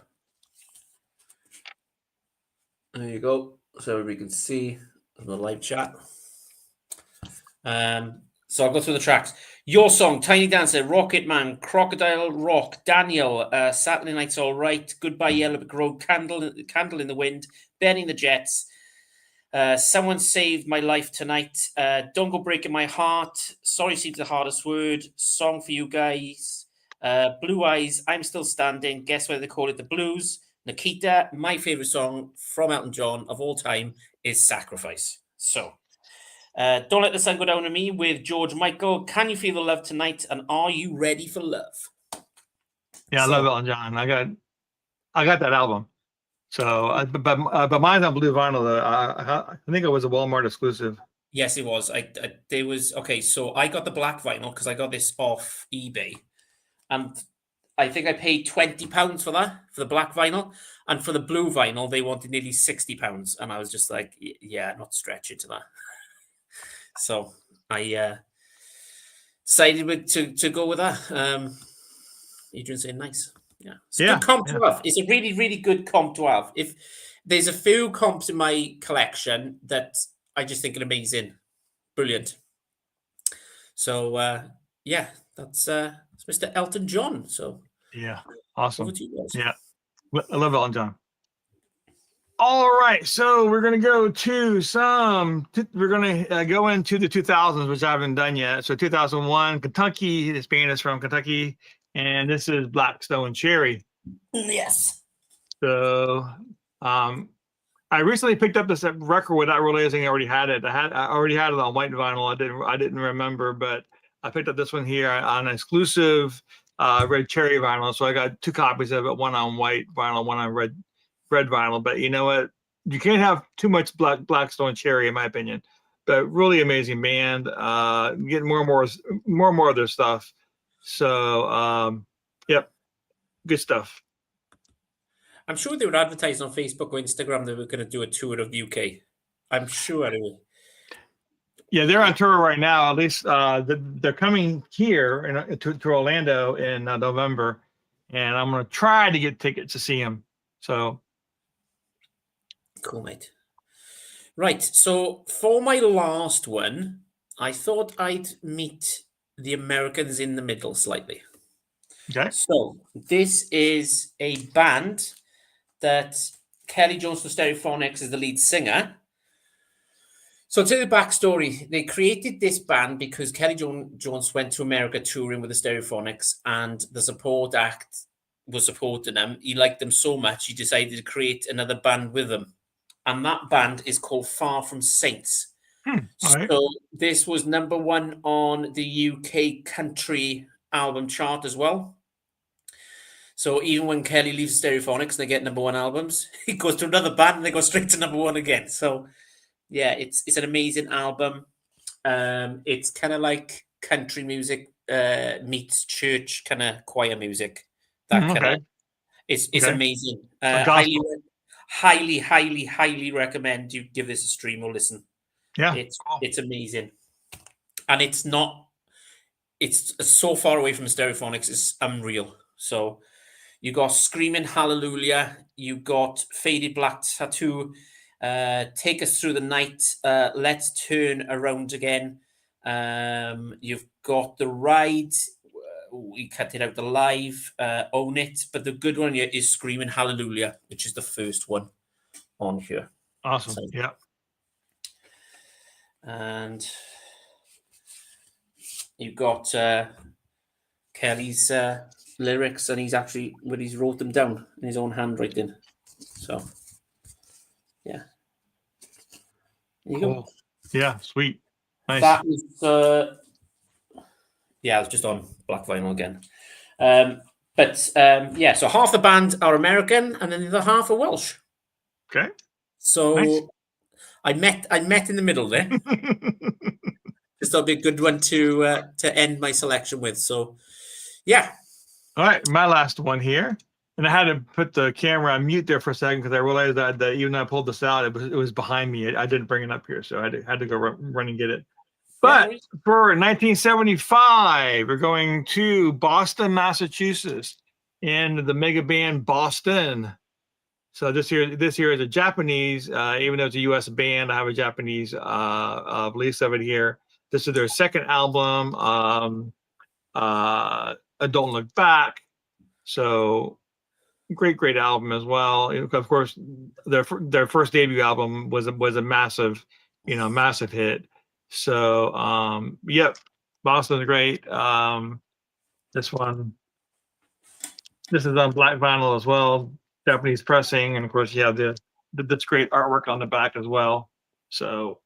There you go. So we can see in the live chat. So I'll go through the tracks. Your Song, Tiny Dancer, Rocket Man, Crocodile Rock, Daniel, Saturday Night's All Right, Goodbye Yellow Brick Road, Candle in the Wind, Benny the Jets, Someone Saved My Life Tonight, Don't Go Breaking My Heart, Sorry Seems the Hardest Word, Song for You Guys, Blue Eyes, I'm Still Standing, guess why they call it the blues, Nikita. My favorite song from Elton John of all time is Sacrifice. So, Don't Let the Sun Go Down on Me with George Michael, Can You Feel the Love Tonight, and Are You Ready for Love? Yeah, I love Elton John. I got that album. So, but mine's on blue vinyl. I think it was a Walmart exclusive. Yes, it was. There was okay. So I got the black vinyl because I got this off eBay, and I think I paid £20 for that, for the black vinyl. And for the blue vinyl, they wanted nearly £60. And I was just like, yeah, not stretching to that. So I decided to go with that. Adrian saying nice. Yeah. It's a good comp to have. It's a really, really good comp to have. If there's a few comps in my collection that I just think are amazing. Brilliant. So, yeah, that's Mr. Elton John. So yeah, awesome. Yeah, I love Elton John. All right, so we're gonna go to we're gonna go into the 2000s, which I haven't done yet. So 2001, Kentucky. This band is from Kentucky, and this is Black Stone Cherry. Yes. So, I recently picked up this record without realizing I already had it. I already had it on white vinyl. I didn't remember, but I picked up this one here on an exclusive red cherry vinyl. So I got 2 copies of it, one on white vinyl, one on red vinyl. But you know what? You can't have too much Black Stone Cherry, in my opinion. But really amazing band. Getting more and more of their stuff. So, yep, good stuff. I'm sure they were advertising on Facebook or Instagram they were going to do a tour of the UK. I'm sure they will. Yeah, they're on tour right now. At least they're coming here to Orlando in November, and I'm going to try to get tickets to see them. So cool, mate. Right. So for my last one, I thought I'd meet the Americans in the middle slightly. okay, So this is a band that Kelly Jones from Stereophonics is the lead singer. So to the backstory, they created this band because Kelly Jones went to America touring with the Stereophonics, and the support act was supporting them. He liked them so much, he decided to create another band with them. And that band is called Far From Saints. all right. So this was number 1 on the UK country album chart as well. So even when Kelly leaves Stereophonics and they get number 1 albums, he goes to another band and they go straight to number 1 again. So yeah, it's an amazing album. It's kind of like country music meets church kind of choir music. That kind Okay. of it's Okay. amazing. gospel. Highly recommend you give this a stream or listen. Yeah, It's amazing, and it's so far away from Stereophonics. It's unreal. So you got Screaming Hallelujah, you got Faded Black Tattoo, Take Us Through the Night, Let's Turn Around Again. You've got The Ride, we cut it out the live, Own It, but the good one here is Screaming Hallelujah, which is the first one on here. awesome. So, yeah. and you've got Kelly's lyrics, and he's wrote them down in his own handwriting. So, yeah. There you go. Yeah, sweet. Nice. That was, yeah, I was just on black vinyl again. Yeah, so half the band are American, and then the other half are Welsh. Okay. So Nice. I met in the middle there. Just thought it'd be a good one to end my selection with. So, yeah. All right, my last one here, and I had to put the camera on mute there for a second because I realized that even though I pulled this out, it was behind me. I didn't bring it up here, so I had to go run and get it. But for 1975, we're going to Boston, Massachusetts, in the mega band Boston. So this year is a Japanese, even though it's a U.S. band, I have a Japanese release of it here. This is their second album, Don't Look Back. So great album as well. Of course, their first debut album was a massive hit. So yep, Boston's great. This is on black vinyl as well, Japanese pressing, and of course you have this great artwork on the back as well. So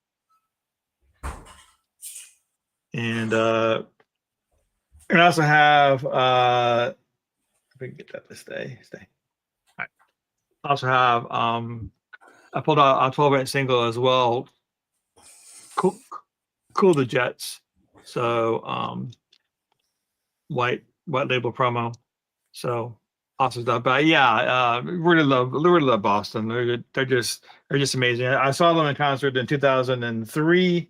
and I also have if we can get that to stay. All right. I also have I pulled out a 12-inch single as well. Cool the Jets. So white label promo. So awesome stuff. But yeah, really love Boston. They're just amazing. I saw them in concert in 2003.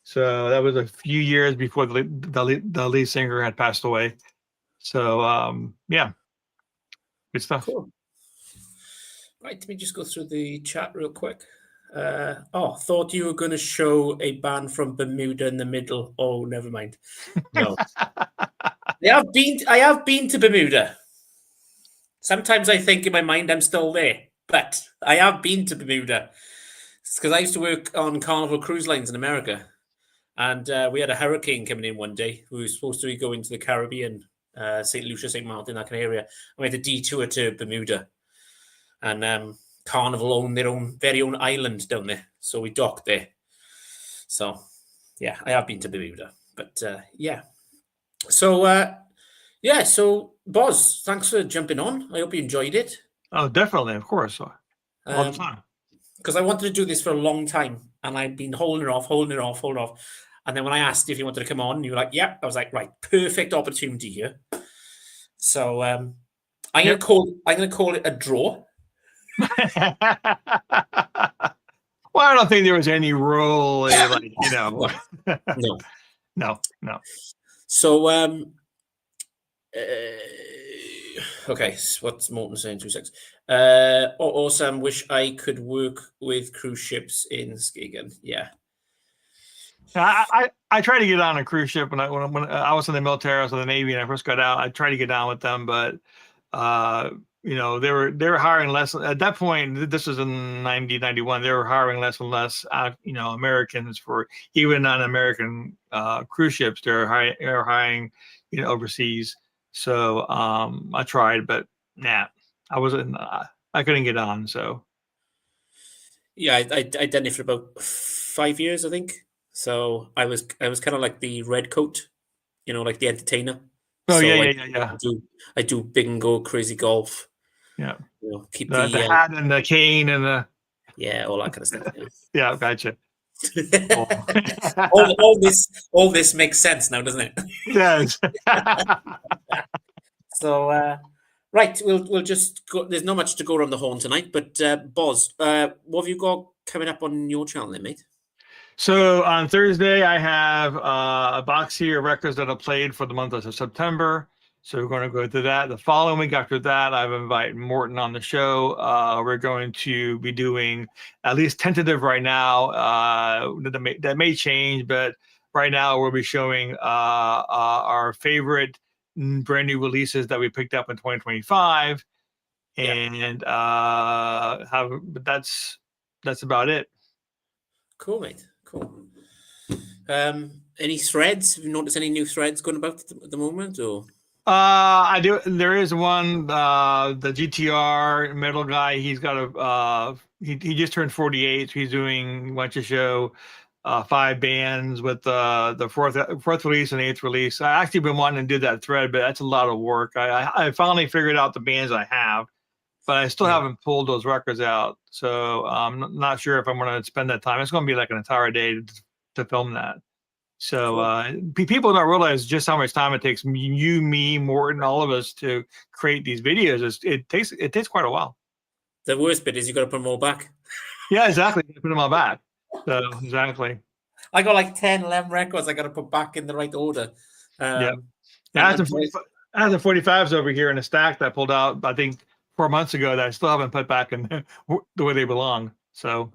So that was a few years before the lead singer had passed away. So yeah, good stuff. Cool. Right, let me just go through the chat real quick. Thought you were going to show a band from Bermuda in the middle. Oh, never mind. No. I have been to Bermuda. Sometimes I think in my mind I'm still there, but I have been to Bermuda. It's because I used to work on Carnival Cruise Lines in America, and we had a hurricane coming in one day. We were supposed to be going to the Caribbean, St. Lucia, St. Martin, that kind of area. And we had a detour to Bermuda, and Carnival owned their very own island down there, so we docked there. So, yeah, I have been to Bermuda, but yeah. So, so Boz, thanks for jumping on. I hope you enjoyed it. Oh, definitely, of course, all the time. Because I wanted to do this for a long time, and I've been holding it off. And then when I asked if you wanted to come on, you were like, "Yeah." I was like, "Right, perfect opportunity here." So I'm gonna call it a draw. Well, I don't think there was any rule, like, No. No. no. So, okay, so what's Morton saying? 2 seconds. Awesome. Wish I could work with cruise ships in Skagen. Yeah. I tried to get on a cruise ship when I was in the military, I was in the Navy, and I first got out. I tried to get down with them, but they were hiring less at that point. This was in 90, 91. They were hiring less and less, Americans for even non-American cruise ships. They're hiring, overseas. So I tried, but nah, I wasn't. I couldn't get on. So Yeah, I done it for about 5 years, I think. So I was kind of like the red coat, like the entertainer. Oh, So yeah. I do bingo, crazy golf. Yeah. Keep the hat and the cane and the all that kind of stuff. Yeah, yeah, gotcha. all this makes sense now, doesn't it? Yes. So right, we'll just go. There's not much to go around the horn tonight, but Boz, what have you got coming up on your channel, then, mate? So on Thursday, I have a box here of records that I played for the month of September. So we're going to go through that. The following week after that, I've invited Morton on the show. We're going to be doing, at least tentative right now, that may change, but right now we'll be showing our favorite brand new releases that we picked up in 2025. And but that's about it. Cool, mate. Cool. Any threads? Have you noticed any new threads going about at the moment, or? I do. There is one. The GTR metal guy. He's got a. He just turned 48. So he's doing wants to show 5 bands with the fourth release and 8th release. I actually been wanting to do that thread, but that's a lot of work. I finally figured out the bands I have, but I still haven't pulled those records out. So I'm not sure if I'm going to spend that time. It's going to be like an entire day to film that. So people don't realize just how much time it takes you, me, Morton, all of us to create these videos. It takes quite a while. The worst bit is you got to put them all back. Yeah, exactly. Put them all back. So exactly. I got like 10, 11 records I got to put back in the right order. I have some 45s over here in a stack that I pulled out, I think, 4 months ago that I still haven't put back in the way they belong. So.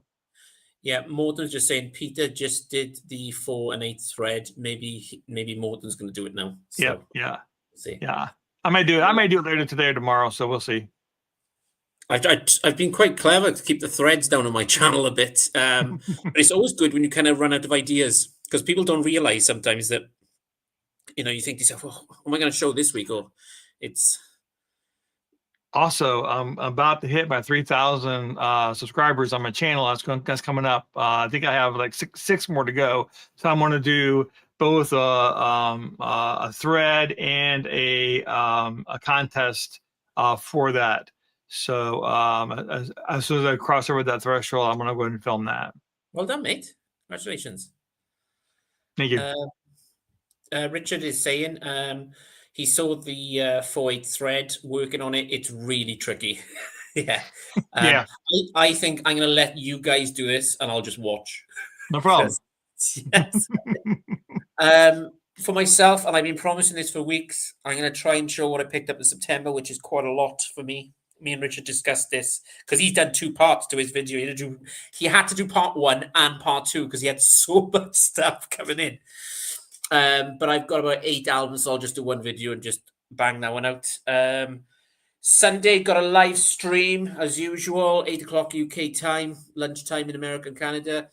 Yeah, Morton's just saying Peter just did the 4 and 8 thread. Maybe Morton's going to do it now. So, yeah. See. Yeah, I may do it later today or tomorrow. So we'll see. I've been quite clever to keep the threads down on my channel a bit, but it's always good when you kind of run out of ideas, because people don't realize sometimes that you think to yourself, "Oh, what am I going to show this week?" Or it's. Also, I'm about to hit my 3,000 subscribers on my channel. That's coming up. I think I have like six more to go. So I'm going to do both a thread and a contest for that. So as soon as I cross over that threshold, I'm going to go ahead and film that. Well done, mate. Congratulations. Thank you. Richard is saying he saw the 4/8 thread, working on it. It's really tricky. Yeah. I think I'm going to let you guys do this, and I'll just watch. No problem. Yes. For myself, and I've been promising this for weeks, I'm going to try and show what I picked up in September, which is quite a lot for me. Me and Richard discussed this because he's done 2 parts to his video. He had to do part 1 and part 2 because he had so much stuff coming in. But I've got about 8 albums, so I'll just do 1 video and just bang that one out. Sunday, got a live stream as usual, 8 o'clock UK time, lunchtime in America and Canada.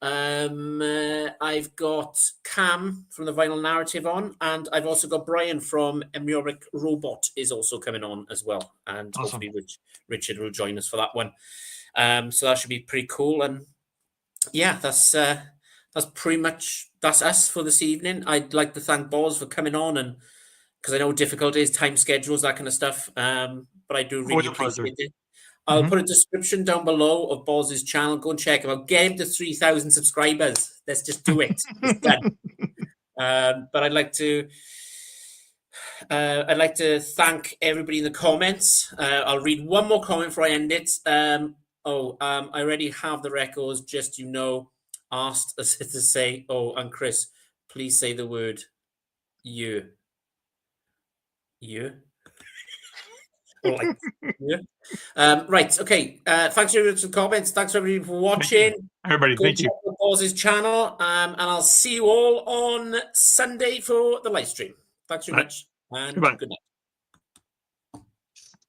I've got Cam from the Vinyl Narrative on, and I've also got Brian from Embryonic Robot is also coming on as well, and awesome. Hopefully Richard will join us for that one. So that should be pretty cool. And yeah, that's pretty much that's us for this evening. I'd like to thank Boz for coming on, and because I know difficulties, time schedules, that kind of stuff. But I do really appreciate it. I'll put a description down below of Boz's channel. Go and check him out. Get him to 3,000 subscribers. Let's just do it. It's done. But I'd like to I'd like to thank everybody in the comments. I'll read one more comment before I end it. I already have the records, just asked us to say, and Chris, please say the word you. You? Right. Okay. Thanks very much for the comments. Thanks everybody for watching. Everybody, Go thank you. check out Paul's channel, and I'll see you all on Sunday for the live stream. Thanks very much, and Goodbye. good night.